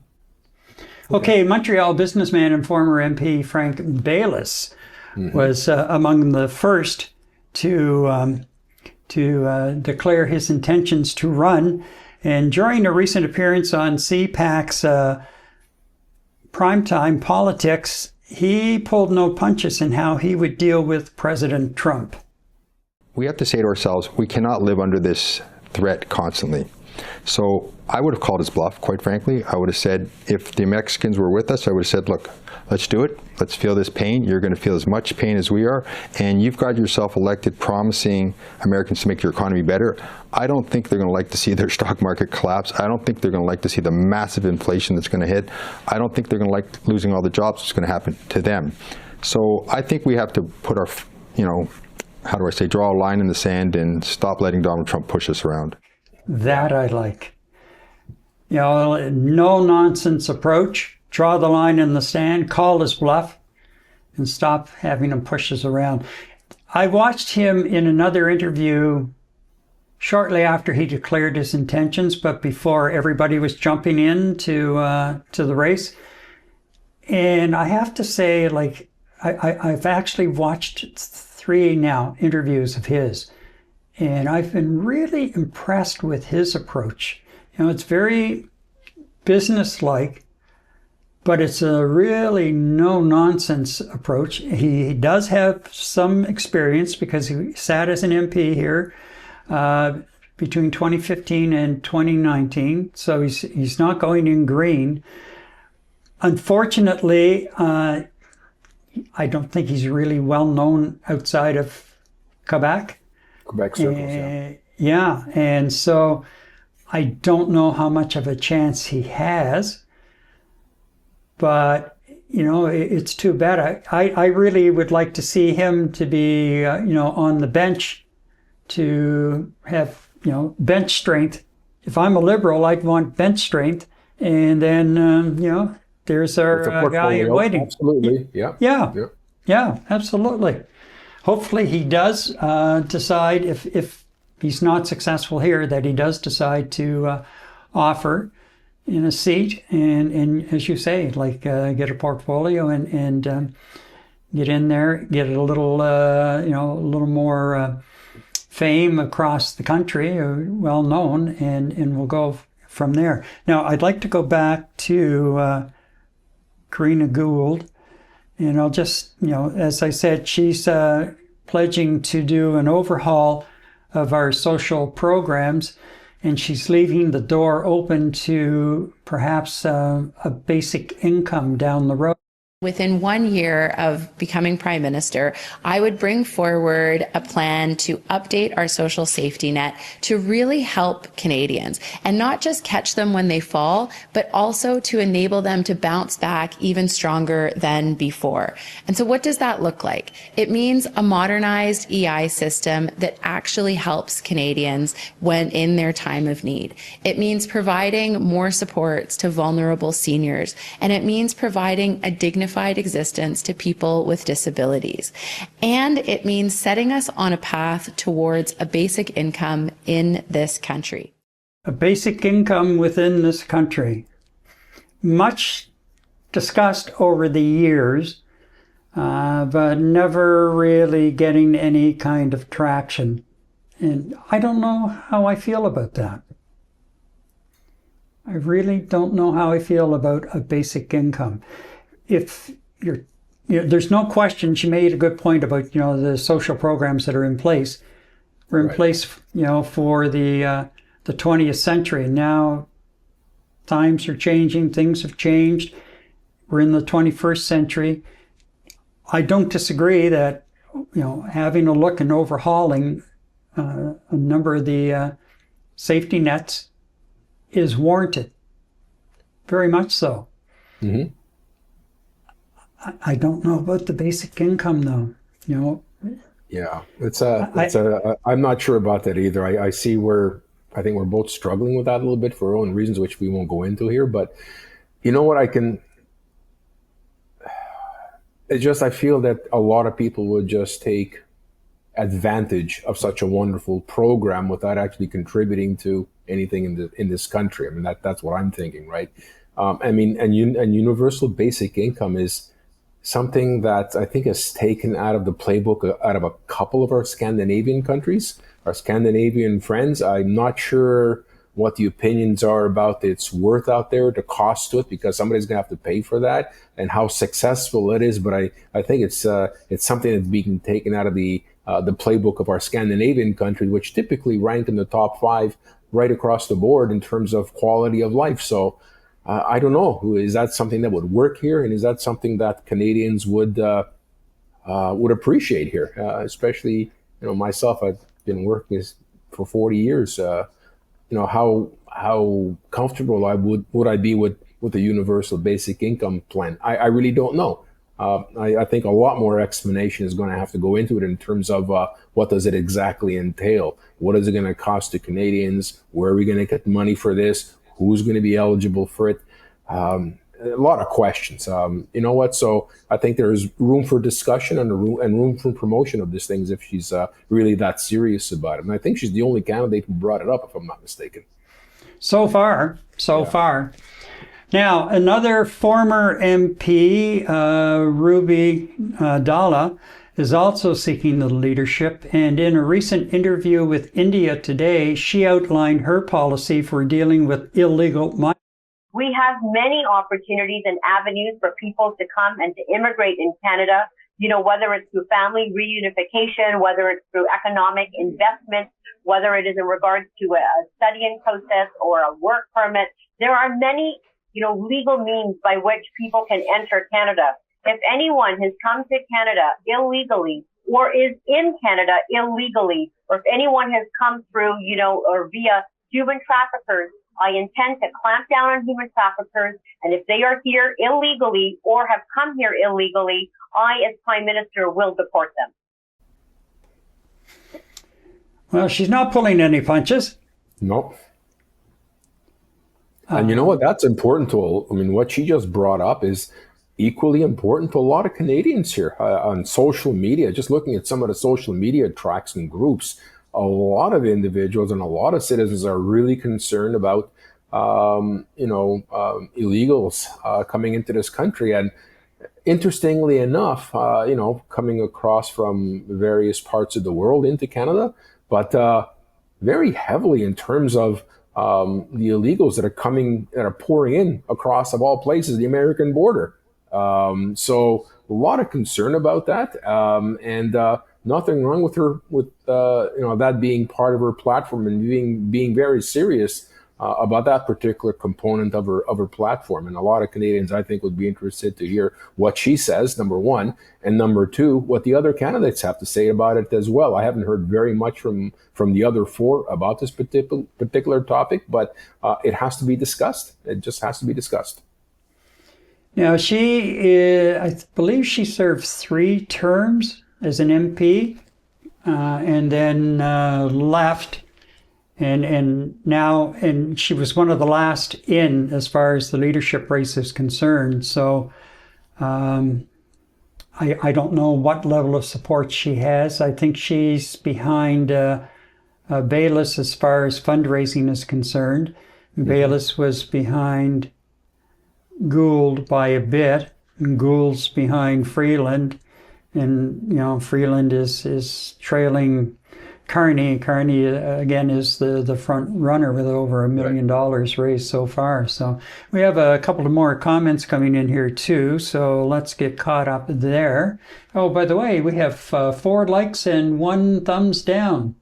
Okay, Montreal businessman and former MP Frank Baylis was among the first to declare his intentions to run. And during a recent appearance on CPAC's Primetime Politics, he pulled no punches in how he would deal with President Trump. We have to say to ourselves, we cannot live under this threat constantly. So I would have called his bluff, quite frankly. I would have said, if the Mexicans were with us, I would have said, look, let's do it. Let's feel this pain. You're going to feel as much pain as we are. And you've got yourself elected promising Americans to make your economy better. I don't think they're going to like to see their stock market collapse. I don't think they're going to like to see the massive inflation that's going to hit. I don't think they're going to like losing all the jobs that's going to happen to them. So I think we have to put our, how do I say, draw a line in the sand and stop letting Donald Trump push us around. That I like. No nonsense approach. Draw the line in the sand, call his bluff, and stop having him push us around. I watched him in another interview shortly after he declared his intentions, but before everybody was jumping in to the race. And I have to say, I've actually watched 3 now interviews of his, and I've been really impressed with his approach. It's very business-like, but it's a really no-nonsense approach. He does have some experience because he sat as an MP here between 2015 and 2019, so he's not going in green. Unfortunately, I don't think he's really well known outside of Quebec. Quebec circles, yeah, and so I don't know how much of a chance he has, but it's too bad. I really would like to see him to be on the bench, to have bench strength. If I'm a Liberal, I'd want bench strength, and then there's our guy in waiting. Absolutely, yeah, absolutely. Hopefully he does decide, if he's not successful here, that he does decide to offer in a seat, and as you say, get a portfolio and get in there, get a little more fame across the country, well known, and we'll go from there. Now, I'd like to go back to Karina Gould, and I'll just, as I said, she's pledging to do an overhaul of our social programs, and she's leaving the door open to perhaps a basic income down the road. Within 1 year of becoming Prime Minister, I would bring forward a plan to update our social safety net to really help Canadians and not just catch them when they fall, but also to enable them to bounce back even stronger than before. And so what does that look like? It means a modernized EI system that actually helps Canadians when in their time of need. It means providing more supports to vulnerable seniors, and it means providing a dignified existence to people with disabilities. And it means setting us on a path towards a basic income in this country. A basic income within this country. Much discussed over the years, but never really getting any kind of traction. And I don't know how I feel about that. I really don't know how I feel about a basic income. If there's no question, she made a good point about the social programs that are in place. We're in place for the 20th century. Now times are changing, things have changed. We're in the 21st century. I don't disagree that having a look and overhauling a number of the safety nets is warranted. Very much so. Mm-hmm. I don't know about the basic income, though. Yeah, I'm not sure about that either. I see where I think we're both struggling with that a little bit for our own reasons, which we won't go into here. But I feel that a lot of people would just take advantage of such a wonderful program without actually contributing to anything in this country. I mean, that's what I'm thinking, right? And universal basic income is something that I think is taken out of the playbook out of a couple of our Scandinavian countries, our Scandinavian friends. I'm not sure what the opinions are about its worth out there, the cost to it, because somebody's going to have to pay for that, and how successful it is. But I think it's something that's being taken out of the playbook of our Scandinavian countries, which typically rank in the top 5 right across the board in terms of quality of life. So I don't know. Is that something that would work here, and is that something that Canadians would appreciate here? Especially, myself, I've been working for 40 years. How comfortable would I be with a universal basic income plan? I really don't know. I think a lot more explanation is going to have to go into it in terms of what does it exactly entail? What is it going to cost to Canadians? Where are we going to get money for this? Who's going to be eligible for it? A lot of questions. You know what? So I think there's room for discussion and room for promotion of these things if she's really that serious about it. And I think she's the only candidate who brought it up, if I'm not mistaken. So far. Now, another former MP, Ruby Dalla, is also seeking the leadership, and in a recent interview with India Today, she outlined her policy for dealing with illegal migrants. We have many opportunities and avenues for people to come and to immigrate in Canada, whether it's through family reunification, whether it's through economic investment, whether it is in regards to a studying process or a work permit. There are many legal means by which people can enter Canada. If anyone has come to Canada illegally or is in Canada illegally, or if anyone has come through, or via human traffickers, I intend to clamp down on human traffickers. And if they are here illegally or have come here illegally, I, as Prime Minister, will deport them. Well, she's not pulling any punches. No. And you know what? That's important what she just brought up is equally important to a lot of Canadians here on social media. Just looking at some of the social media tracks and groups, a lot of individuals and a lot of citizens are really concerned about, illegals coming into this country. And interestingly enough, coming across from various parts of the world into Canada, but very heavily in terms of the illegals that are pouring in across, of all places, the American border. So a lot of concern about that, and nothing wrong with her that being part of her platform and being very serious about that particular component of her platform. And a lot of Canadians, I think, would be interested to hear what she says, number one, and number two, what the other candidates have to say about it as well. I haven't heard very much from the other four about this particular topic, but it has to be discussed. It just has to be discussed. Now, I believe she served 3 terms as an MP, and then left. And she was one of the last in as far as the leadership race is concerned. So I don't know what level of support she has. I think she's behind Baylis as far as fundraising is concerned. Mm-hmm. Baylis was behind Gould by a bit, and Gould's behind Freeland. And, Freeland is trailing Carney. Carney, again, is the front runner with over $1 million raised so far. So we have a couple of more comments coming in here, too. So let's get caught up there. Oh, by the way, we have 4 likes and 1 thumbs down.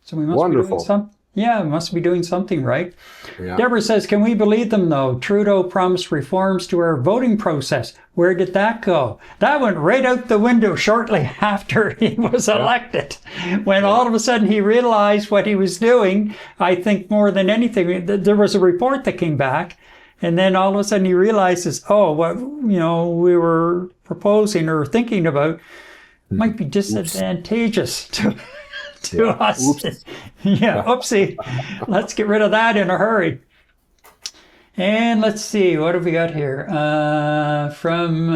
So we must be doing something. Yeah, must be doing something right. Yeah. Deborah says, can we believe them, though? Trudeau promised reforms to our voting process. Where did that go? That went right out the window shortly after he was elected. When all of a sudden he realized what he was doing, I think more than anything, there was a report that came back, and then all of a sudden he realizes, what we were proposing or thinking about might be disadvantageous to us. Oops. Oopsie. Let's get rid of that in a hurry. And let's see, what have we got here? From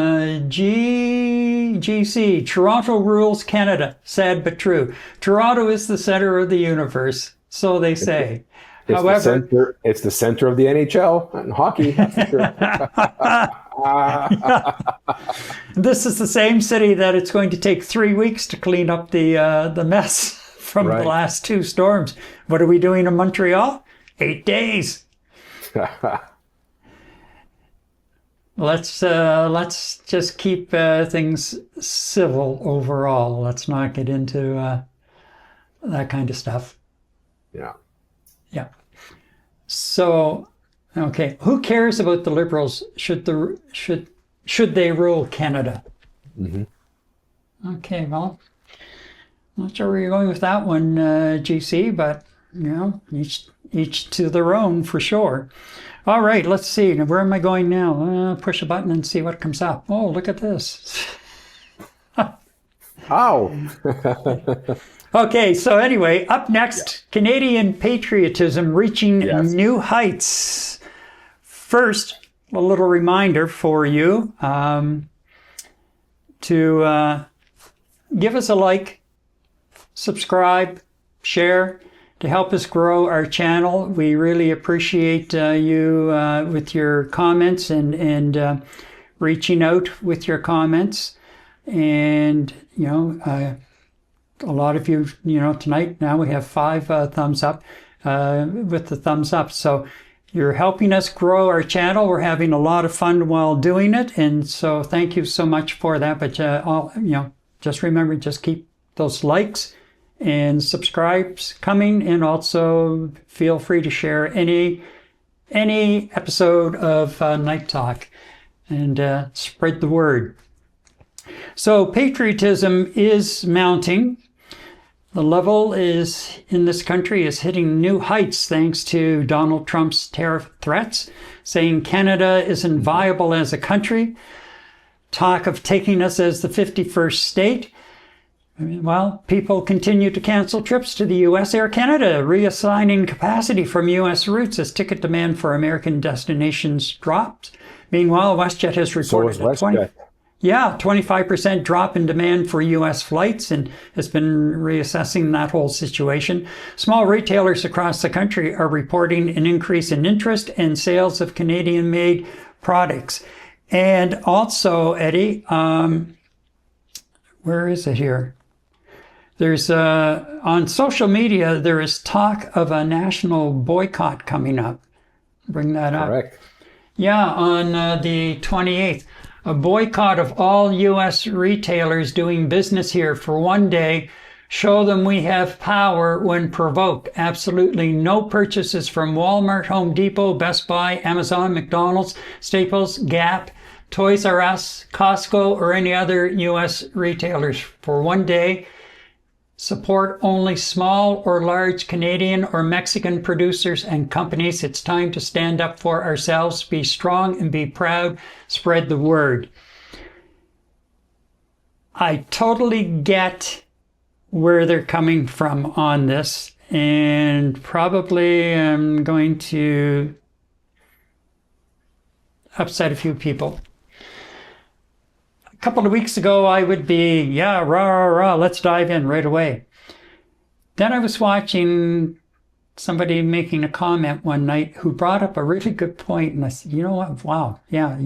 GC, Toronto rules Canada. Sad but true. Toronto is the center of the universe, so they say. However, it's the center of the NHL and hockey. This is the same city that it's going to take 3 weeks to clean up the mess from the last 2 storms. What are we doing in Montreal? 8 days. Let's just keep things civil overall. Let's not get into that kind of stuff. Yeah. Yeah. So, okay, who cares about the Liberals? Should they rule Canada? Mm-hmm. Okay, well, not sure where you're going with that one, GC, but each to their own for sure. All right, let's see. Now, where am I going now? Push a button and see what comes up. Oh, look at this. Ow! Okay, so anyway, up next, Canadian patriotism reaching new heights. First, a little reminder for you to give us a like, subscribe, share, to help us grow our channel. We really appreciate you with your comments and reaching out with your comments. And, a lot of you, tonight now we have 5 thumbs up with the thumbs up. So you're helping us grow our channel. We're having a lot of fun while doing it. And so thank you so much for that. But, just remember, just keep those likes and subscribes coming. And also feel free to share any episode of Night Talk and spread the word. So patriotism is mounting. The level is in this country is hitting new heights thanks to Donald Trump's tariff threats, saying Canada isn't viable as a country. Talk of taking us as the 51st state. Well, people continue to cancel trips to the U.S. Air Canada, reassigning capacity from U.S. routes as ticket demand for American destinations drops. Meanwhile, WestJet has reported so is WestJet. 25% drop in demand for U.S. flights and has been reassessing that whole situation. Small retailers across the country are reporting an increase in interest and sales of Canadian-made products. And also, Eddie, where is it here? There's on social media, there is talk of a national boycott coming up. Bring that up. Correct. Yeah, on the 28th. A boycott of all U.S. retailers doing business here for one day. Show them we have power when provoked. Absolutely no purchases from Walmart, Home Depot, Best Buy, Amazon, McDonald's, Staples, Gap, Toys R Us, Costco, or any other U.S. retailers for one day. Support only small or large Canadian or Mexican producers and companies. It's time to stand up for ourselves, be strong and be proud, spread the word. I totally get where they're coming from on this, and probably I'm going to upset a few people. A couple of weeks ago, I would be, rah, rah, rah, let's dive in right away. Then I was watching somebody making a comment one night who brought up a really good point, and I said, you know what, wow, yeah,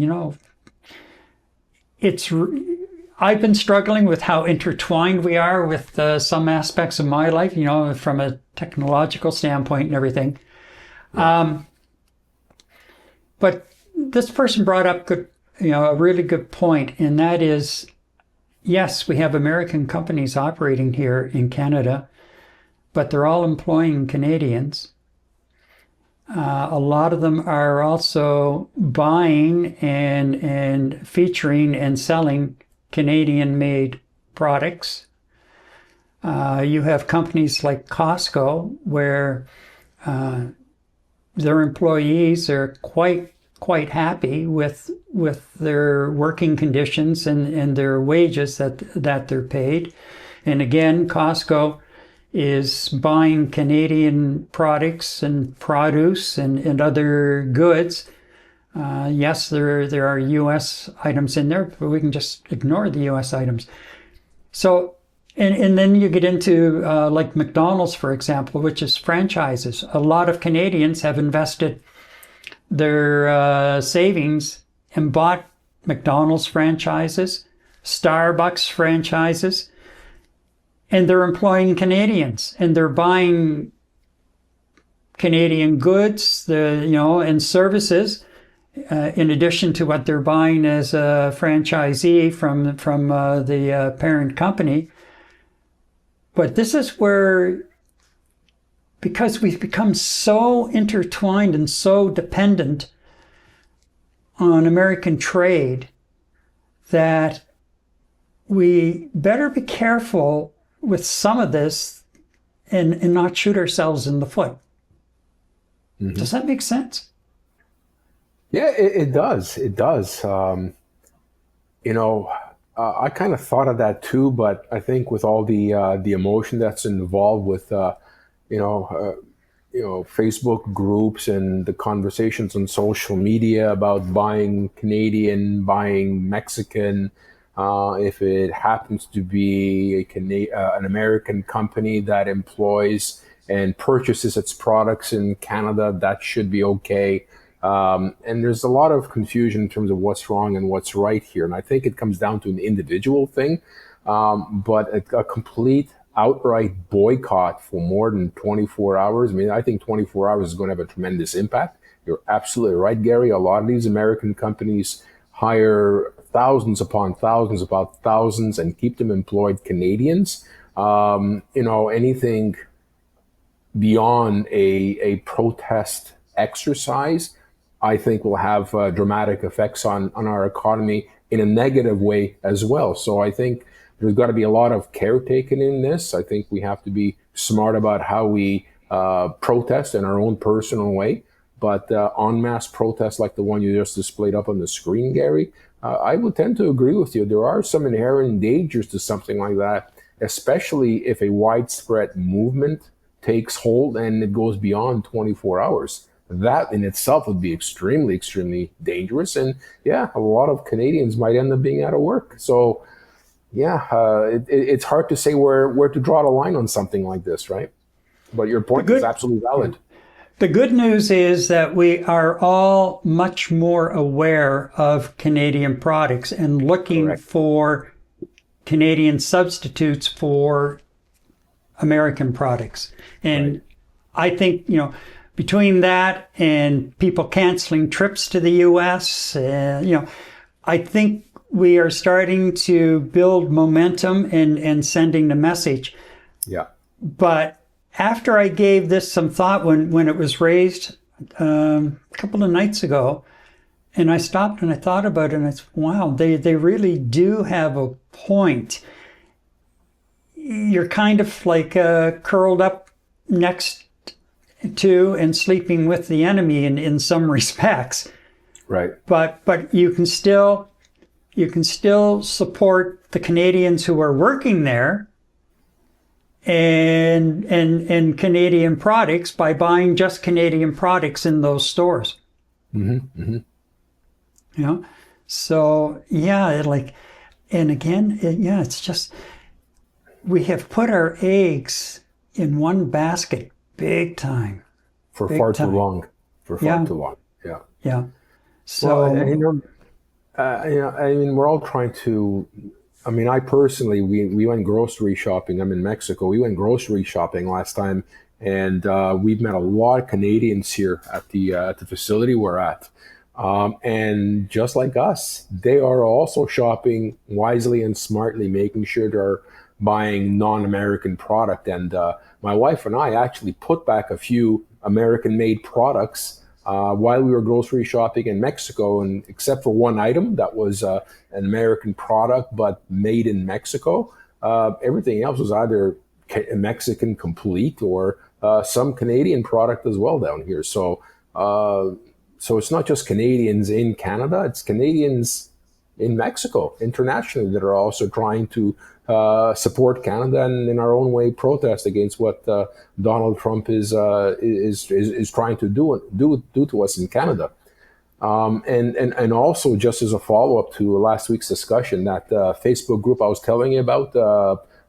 I've been struggling with how intertwined we are with some aspects of my life, from a technological standpoint and everything. But this person brought up a really good point, and that is, yes, we have American companies operating here in Canada, but they're all employing Canadians. A lot of them are also buying and featuring and selling Canadian-made products. You have companies like Costco where their employees are quite happy with their working conditions and their wages that they're paid. And again, Costco is buying Canadian products and produce and other goods. Yes, there are U.S. items in there, but we can just ignore the U.S. items. So, and then you get into like McDonald's, for example, which is franchises. A lot of Canadians have invested their savings and bought McDonald's franchises, Starbucks franchises, and they're employing Canadians, and they're buying Canadian goods, and services, in addition to what they're buying as a franchisee from the parent company. But this is where because we've become so intertwined and so dependent on American trade that we better be careful with some of this and not shoot ourselves in the foot. Mm-hmm. Does that make sense? Yeah, it does. It does. I kind of thought of that too, but I think with all the emotion that's involved with Facebook groups and the conversations on social media about buying Canadian, buying Mexican, if it happens to be an American company that employs and purchases its products in Canada, that should be okay. And there's a lot of confusion in terms of what's wrong and what's right here. And I think it comes down to an individual thing, but a complete outright boycott for more than 24 hours. I mean, I think 24 hours is going to have a tremendous impact. You're absolutely right, Gary. A lot of these American companies hire thousands upon thousands and keep them employed Canadians. Anything beyond a protest exercise, I think will have dramatic effects on our economy in a negative way as well. So I think there's got to be a lot of care taken in this. I think we have to be smart about how we protest in our own personal way. But en masse protests like the one you just displayed up on the screen, Gary, I would tend to agree with you. There are some inherent dangers to something like that, especially if a widespread movement takes hold and it goes beyond 24 hours. That in itself would be extremely, extremely dangerous. And yeah, a lot of Canadians might end up being out of work. So yeah, it's hard to say where to draw the line on something like this, right? But your point is absolutely valid. The good news is that we are all much more aware of Canadian products and looking for Canadian substitutes for American products. And I think, between that and people canceling trips to the U.S., I think we are starting to build momentum and sending the message. Yeah. But after I gave this some thought when it was raised a couple of nights ago, and I stopped and I thought about it, and it's, wow, they really do have a point. You're kind of like curled up next to and sleeping with the enemy in some respects. Right. But you can still support the Canadians who are working there and Canadian products by buying just Canadian products in those stores. Mm-hmm. Mm-hmm. So yeah, and again, it's just, we have put our eggs in one basket big time. For far too long. Yeah. Yeah. So, we're all trying to, I personally, we went grocery shopping. I'm in Mexico. We went grocery shopping last time, and we've met a lot of Canadians here at the facility we're at. And just like us, they are also shopping wisely and smartly, making sure they're buying non-American product. And my wife and I actually put back a few American-made products while we were grocery shopping in Mexico, and except for one item that was an American product but made in Mexico, everything else was either Mexican complete or some Canadian product as well down here. So it's not just Canadians in Canada, it's Canadians in Mexico internationally that are also trying to support Canada and in our own way protest against what Donald Trump is trying to do to us in Canada. And also, just as a follow-up to last week's discussion, that Facebook group I was telling you about,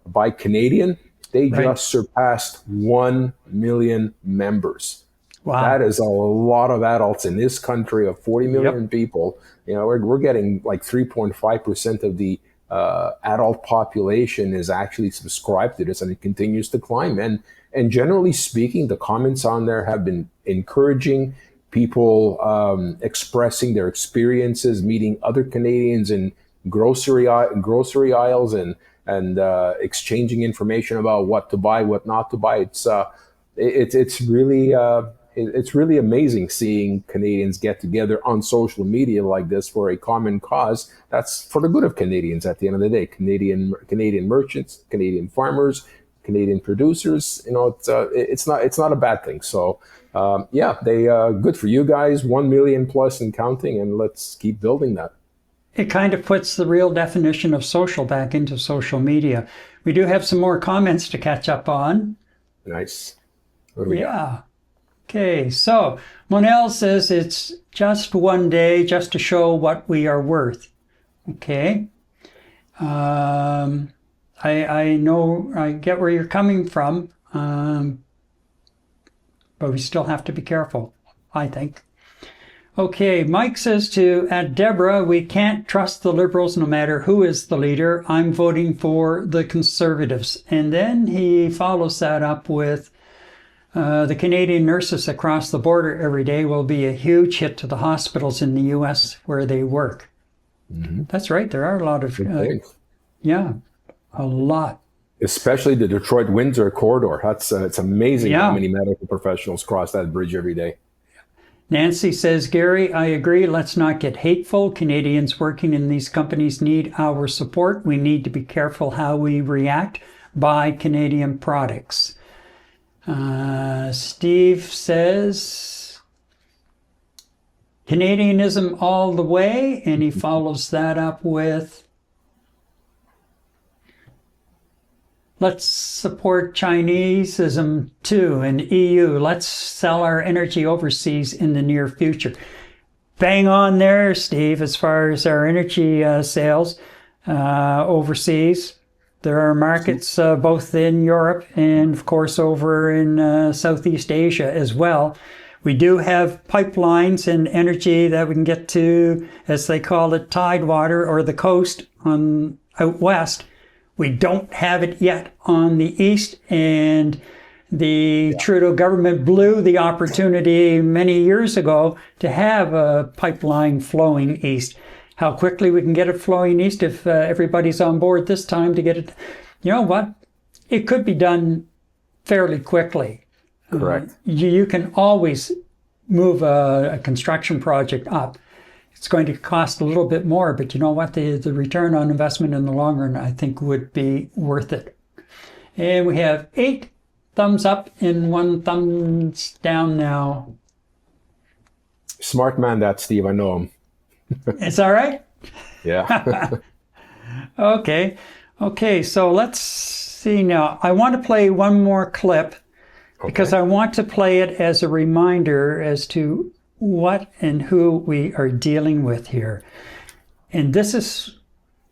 Buy Canadian, they just surpassed 1 million members. Wow. That is a lot of adults in this country of 40 million people. We're getting like 3.5% of the adult population is actually subscribed to this, and it continues to climb. And generally speaking, the comments on there have been encouraging. People expressing their experiences, meeting other Canadians in grocery aisles, and exchanging information about what to buy, what not to buy. it's really it's really amazing seeing Canadians get together on social media like this for a common cause that's for the good of Canadians at the end of the day. Canadian merchants, Canadian farmers, Canadian producers. It's not a bad thing. So they good for you guys. 1 million plus and counting, and let's keep building that. It kind of puts the real definition of social back into social media. We do have some more comments to catch up on. Nice. What do we got? Okay, so Monel says it's just one day just to show what we are worth. Okay. I know, I get where you're coming from, but we still have to be careful, I think. Okay, Mike says at Deborah, we can't trust the Liberals no matter who is the leader. I'm voting for the Conservatives. And then he follows that up with the Canadian nurses across the border every day will be a huge hit to the hospitals in the U.S. where they work. Mm-hmm. That's right. There are a lot of, a lot. Especially the Detroit-Windsor corridor. It's amazing how many medical professionals cross that bridge every day. Nancy says, Gary, I agree. Let's not get hateful. Canadians working in these companies need our support. We need to be careful how we react. Buy Canadian products. Steve says, Canadianism all the way. And he follows that up with, let's support Chinesism too, and EU. Let's sell our energy overseas in the near future. Bang on there, Steve, as far as our energy sales overseas. There are markets both in Europe and, of course, over in Southeast Asia as well. We do have pipelines and energy that we can get to, as they call it, tidewater or the coast out west. We don't have it yet on the east, and the Trudeau government blew the opportunity many years ago to have a pipeline flowing east. How quickly we can get it flowing east if everybody's on board this time to get it. You know what? It could be done fairly quickly. Correct. You can always move a construction project up. It's going to cost a little bit more, but you know what? The return on investment in the long run, I think, would be worth it. And we have 8 thumbs up and 1 thumbs down now. Smart man, that Steve. I know him. Is that right? Yeah. Okay, so let's see now. I want to play one more clip because I want to play it as a reminder as to what and who we are dealing with here. And this is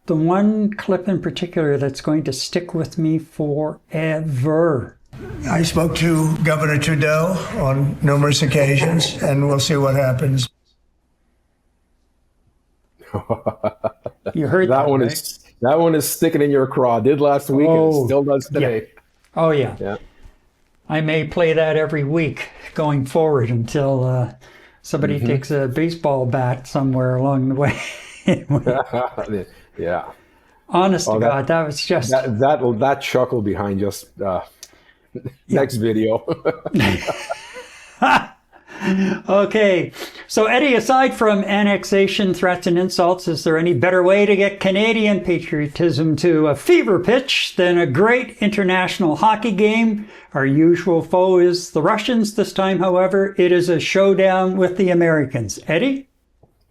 the one clip in particular that's going to stick with me forever. I spoke to Governor Trudeau on numerous occasions, and we'll see what happens. You heard that one, right? That one is sticking in your craw. Did last week and it still does today. Yeah. Oh yeah. I may play that every week going forward until somebody takes a baseball bat somewhere along the way. Yeah. Honest to God, that was just that chuckle behind just next video. Okay, so Eddie, aside from annexation, threats, and insults, is there any better way to get Canadian patriotism to a fever pitch than a great international hockey game? Our usual foe is the Russians. This time, however, it is a showdown with the Americans. Eddie?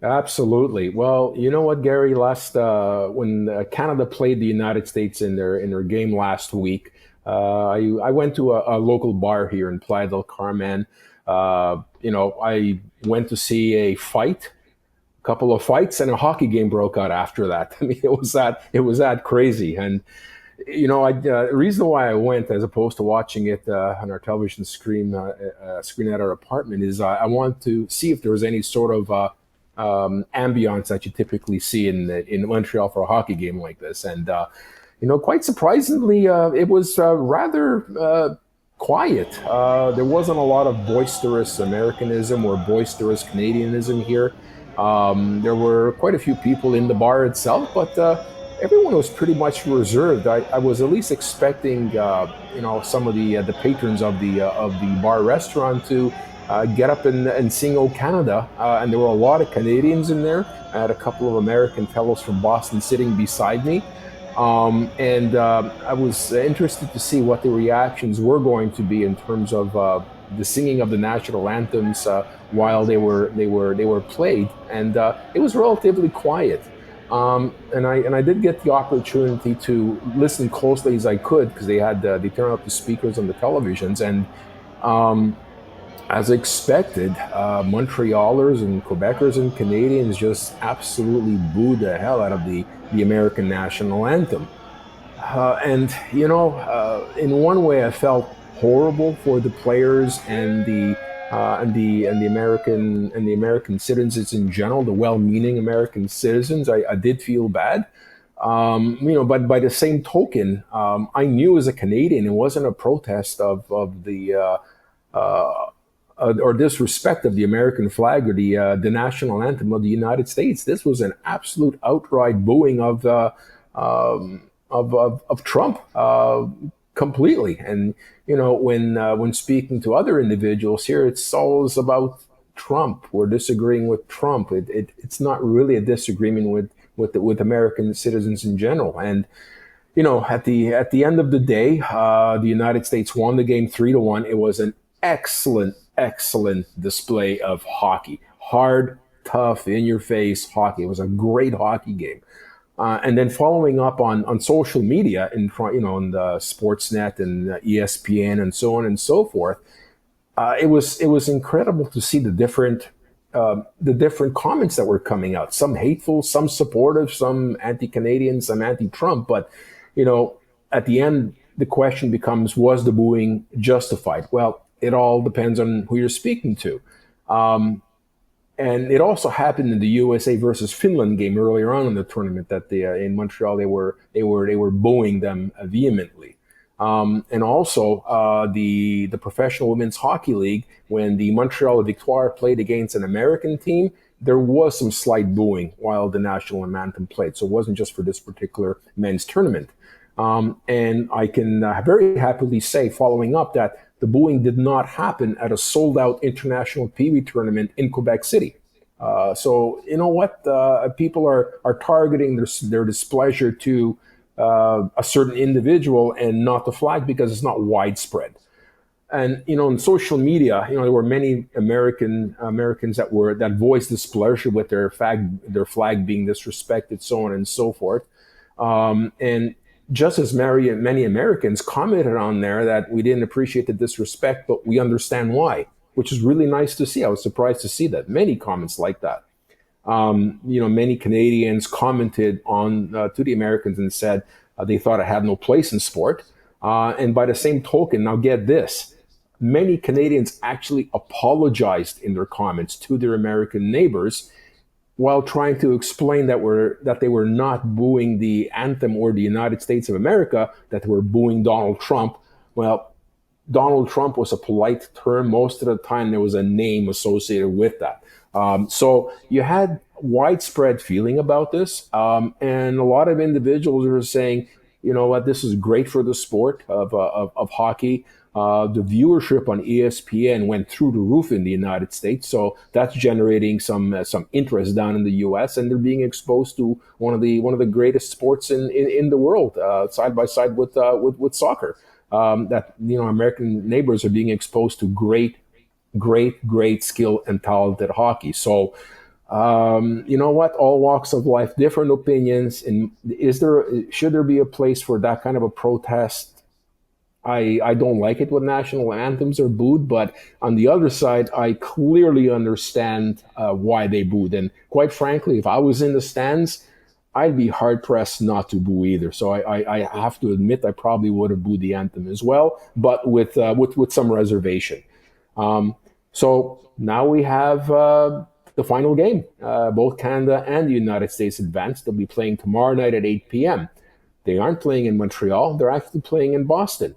Absolutely. Well, you know what, Gary? When Canada played the United States in their game last week, I went to a local bar here in Playa del Carmen. I went to see a couple of fights, and a hockey game broke out after that. I mean, it was that crazy. And, the reason why I went, as opposed to watching it on our television screen at our apartment, is I wanted to see if there was any sort of ambiance that you typically see in Montreal for a hockey game like this. And, quite surprisingly, it was rather quiet. There wasn't a lot of boisterous Americanism or boisterous Canadianism here. There were quite a few people in the bar itself, but everyone was pretty much reserved. I was at least expecting, some of the patrons of the bar restaurant to get up and sing "O Canada," and there were a lot of Canadians in there. I had a couple of American fellows from Boston sitting beside me, and I was interested to see what the reactions were going to be in terms of the singing of the national anthems while they were played, and it was relatively quiet. And I did get the opportunity to listen closely as I could, because they turned up the speakers on the televisions, and as expected, Montrealers and Quebecers and Canadians just absolutely booed the hell out of the American national anthem. In one way, I felt horrible for the players and the American citizens in general, the well-meaning American citizens. I did feel bad. But by the same token, I knew as a Canadian it wasn't a protest of the or disrespect of the American flag or the national anthem of the United States. This was an absolute outright booing of Trump completely. And when speaking to other individuals here, it's always about Trump. We're disagreeing with Trump. It's not really a disagreement with American citizens in general. And at the end of the day, the United States won the game 3-1. It was an excellent display of hockey. Hard, tough, in-your-face hockey. It was a great hockey game. And then following up on social media, on the Sportsnet and ESPN and so on and so forth, it was incredible to see the different comments that were coming out. Some hateful, some supportive, some anti-Canadian, some anti-Trump. But at the end, the question becomes: was the booing justified? Well, it all depends on who you're speaking to. And it also happened in the USA versus Finland game earlier on in the tournament that in Montreal they were booing them vehemently. And also the Professional Women's Hockey League, when the Montreal Victoire played against an American team, there was some slight booing while the national anthem played. So it wasn't just for this particular men's tournament. And I can very happily say, following up, that the booing did not happen at a sold-out international PB tournament in Quebec City. So you know what? People are targeting their displeasure to a certain individual and not the flag, because it's not widespread. And in social media, there were many Americans that voiced displeasure with their flag being disrespected, so on and so forth. And just as many Americans commented on there that we didn't appreciate the disrespect, but we understand why, which is really nice to see. I was surprised to see that. Many comments like that. Many Canadians commented on to the Americans and said they thought it had no place in sport. And by the same token, now get this, many Canadians actually apologized in their comments to their American neighbors, while trying to explain that they were not booing the anthem or the United States of America, that they were booing Donald Trump. Well, Donald Trump was a polite term. Most of the time, there was a name associated with that. So you had widespread feeling about this, and a lot of individuals were saying, you know what, this is great for the sport of hockey. The viewership on ESPN went through the roof in the United States, so that's generating some interest down in the U.S. and they're being exposed to one of the greatest sports in the world, side by side with soccer. That American neighbors are being exposed to great skill and talented hockey. So you know what? All walks of life, different opinions, and should there be a place for that kind of a protest? I don't like it when national anthems are booed, but on the other side, I clearly understand why they booed. And quite frankly, if I was in the stands, I'd be hard-pressed not to boo either. So I have to admit I probably would have booed the anthem as well, but with some reservation. So now we have the final game. Both Canada and the United States advanced. They'll be playing tomorrow night at 8 p.m. They aren't playing in Montreal. They're actually playing in Boston.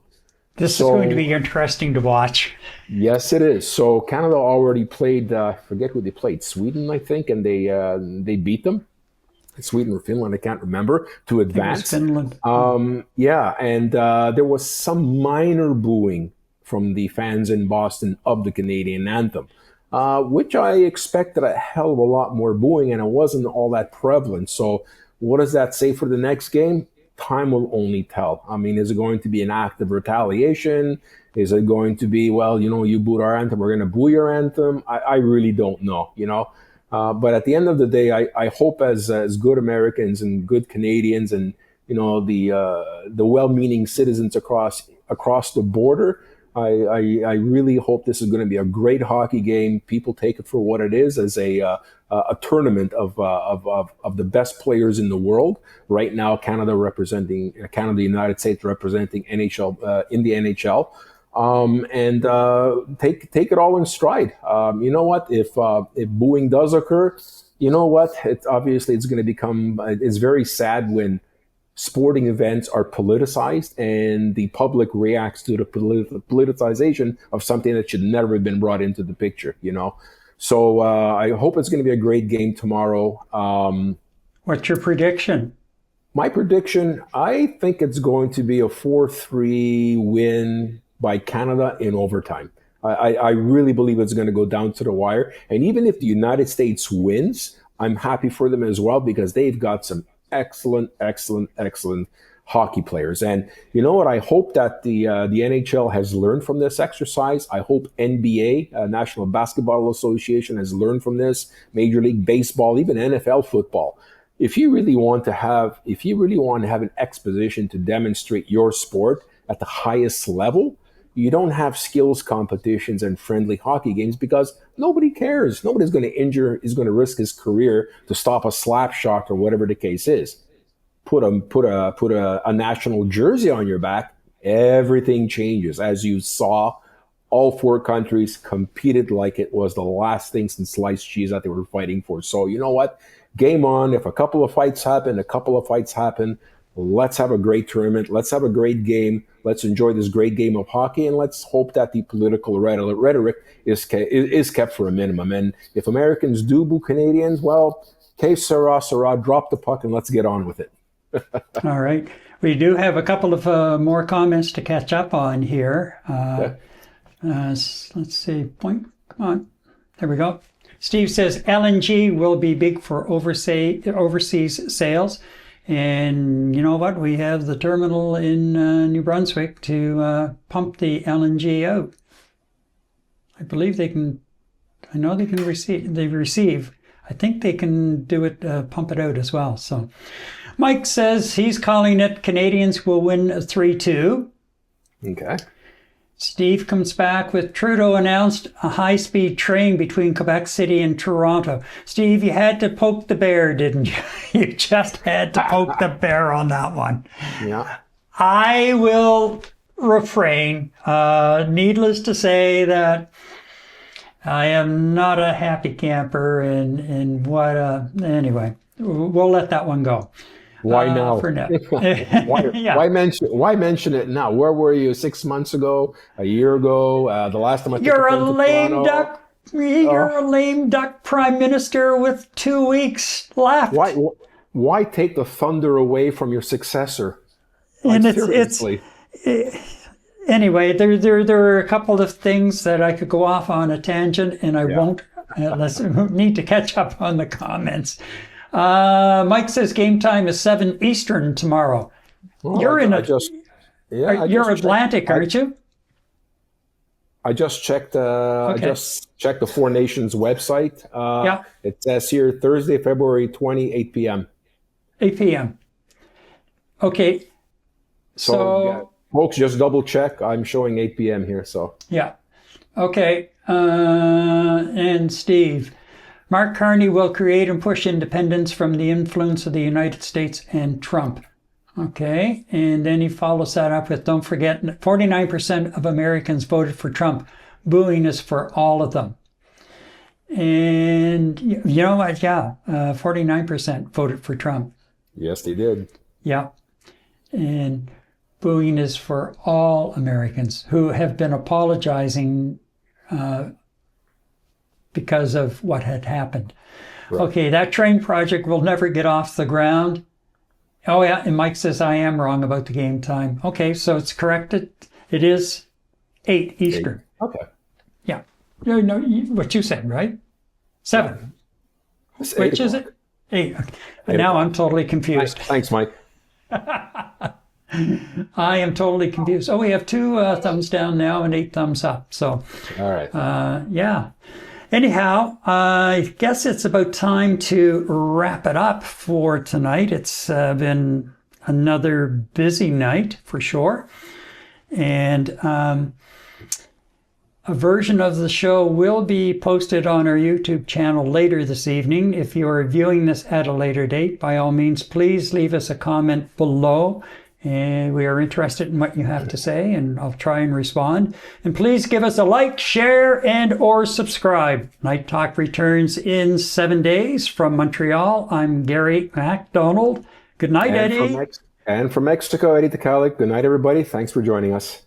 This is going to be interesting to watch. Yes, it is. So Canada already played, forget who they played, Sweden, I think, and they beat them. Sweden or Finland, I can't remember, to advance. Finland. Yeah, and there was some minor booing from the fans in Boston of the Canadian anthem, which I expected a hell of a lot more booing, and it wasn't all that prevalent. So what does that say for the next game? Time will only tell. I mean, is it going to be an act of retaliation? Is it going to be, well, you booed our anthem, we're going to boo your anthem? I really don't know, But at the end of the day, I hope as good Americans and good Canadians and, the well-meaning citizens across the border, I really hope this is going to be a great hockey game. People take it for what it is, as a tournament of the best players in the world. Right now, Canada, United States representing NHL in the NHL, and take it all in stride. You know what? If booing does occur, you know what? It's going to become. It's very sad when sporting events are politicized and the public reacts to the politicization of something that should never have been brought into the picture, So I hope it's going to be a great game tomorrow. What's your prediction? My prediction, I think it's going to be a 4-3 win by Canada in overtime. I really believe it's going to go down to the wire. And even if the United States wins, I'm happy for them as well, because they've got some excellent hockey players. And you know what? I hope that the NHL has learned from this exercise. I hope NBA, National Basketball Association, has learned from this. Major League Baseball, even NFL football. If you really want to have an exposition to demonstrate your sport at the highest level, you don't have skills competitions and friendly hockey games, because nobody cares. Nobody's going to risk his career to stop a slap shot or whatever the case is. Put a national jersey on your back, everything changes. As you saw, all four countries competed like it was the last thing since sliced cheese that they were fighting for. So you know what? Game on. If a couple of fights happen, let's have a great tournament. Let's have a great game. Let's enjoy this great game of hockey, and let's hope that the political rhetoric is kept for a minimum. And if Americans do boo Canadians, well, que sera, drop the puck and let's get on with it. All right. We do have a couple of more comments to catch up on here. Let's see. Come on. There we go. Steve says LNG will be big for overseas sales. And you know what? We have the terminal in New Brunswick to pump the LNG out. I believe they can. I know they can receive. They receive. I think they can do it, pump it out as well. So, Mike says he's calling it Canadians will win 3-2. Okay. Steve comes back with Trudeau announced a high-speed train between Quebec City and Toronto. Steve, you had to poke the bear, didn't you? You just had to poke the bear on that one. Yeah. I will refrain. Needless to say that I am not a happy camper, and anyway, we'll let that one go. Why now? For now. Why mention it now? Where were you 6 months ago, a year ago? The last time I took You're a a lame duck. You're a lame duck prime minister with 2 weeks left. Why take the thunder away from your successor? And anyway, there are a couple of things that I could go off on a tangent, and I won't, unless I need to catch up on the comments. Mike says game time is 7 Eastern tomorrow. Well, you're you're Atlantic, aren't you? I just checked. I just checked the Four Nations website. It says here Thursday, February 20, 8 p.m. 8 p.m. Okay. So folks, just double check. I'm showing 8 p.m. here. So yeah. Okay. And Steve. Mark Carney will create and push independence from the influence of the United States and Trump. Okay, and then he follows that up with, don't forget, 49% of Americans voted for Trump. Booing is for all of them. And you know what? 49% voted for Trump. Yes, they did. Yeah. And booing is for all Americans who have been apologizing because of what had happened. Okay, that train project will never get off the ground. Oh, yeah, and Mike says I am wrong about the game time. Okay, so it's corrected. It is 8 Eastern. 8. Okay. Yeah. No, what you said, right? 7. It's Which 8 is o'clock. it? 8. Okay. And now I'm totally confused. Thanks, Mike. I am totally confused. Oh, we have 2 thumbs down now and 8 thumbs up. So, All right. yeah. Anyhow, I guess it's about time to wrap it up for tonight. It's been another busy night for sure. And a version of the show will be posted on our YouTube channel later this evening. If you are viewing this at a later date, by all means, please leave us a comment below. And we are interested in what you have to say, and I'll try and respond. And please give us a like, share, and or subscribe. Night Talk returns in 7 days. From Montreal, I'm Gary MacDonald. Good night, Eddie. And from Mexico, Eddie Tacalic. Good night, everybody. Thanks for joining us.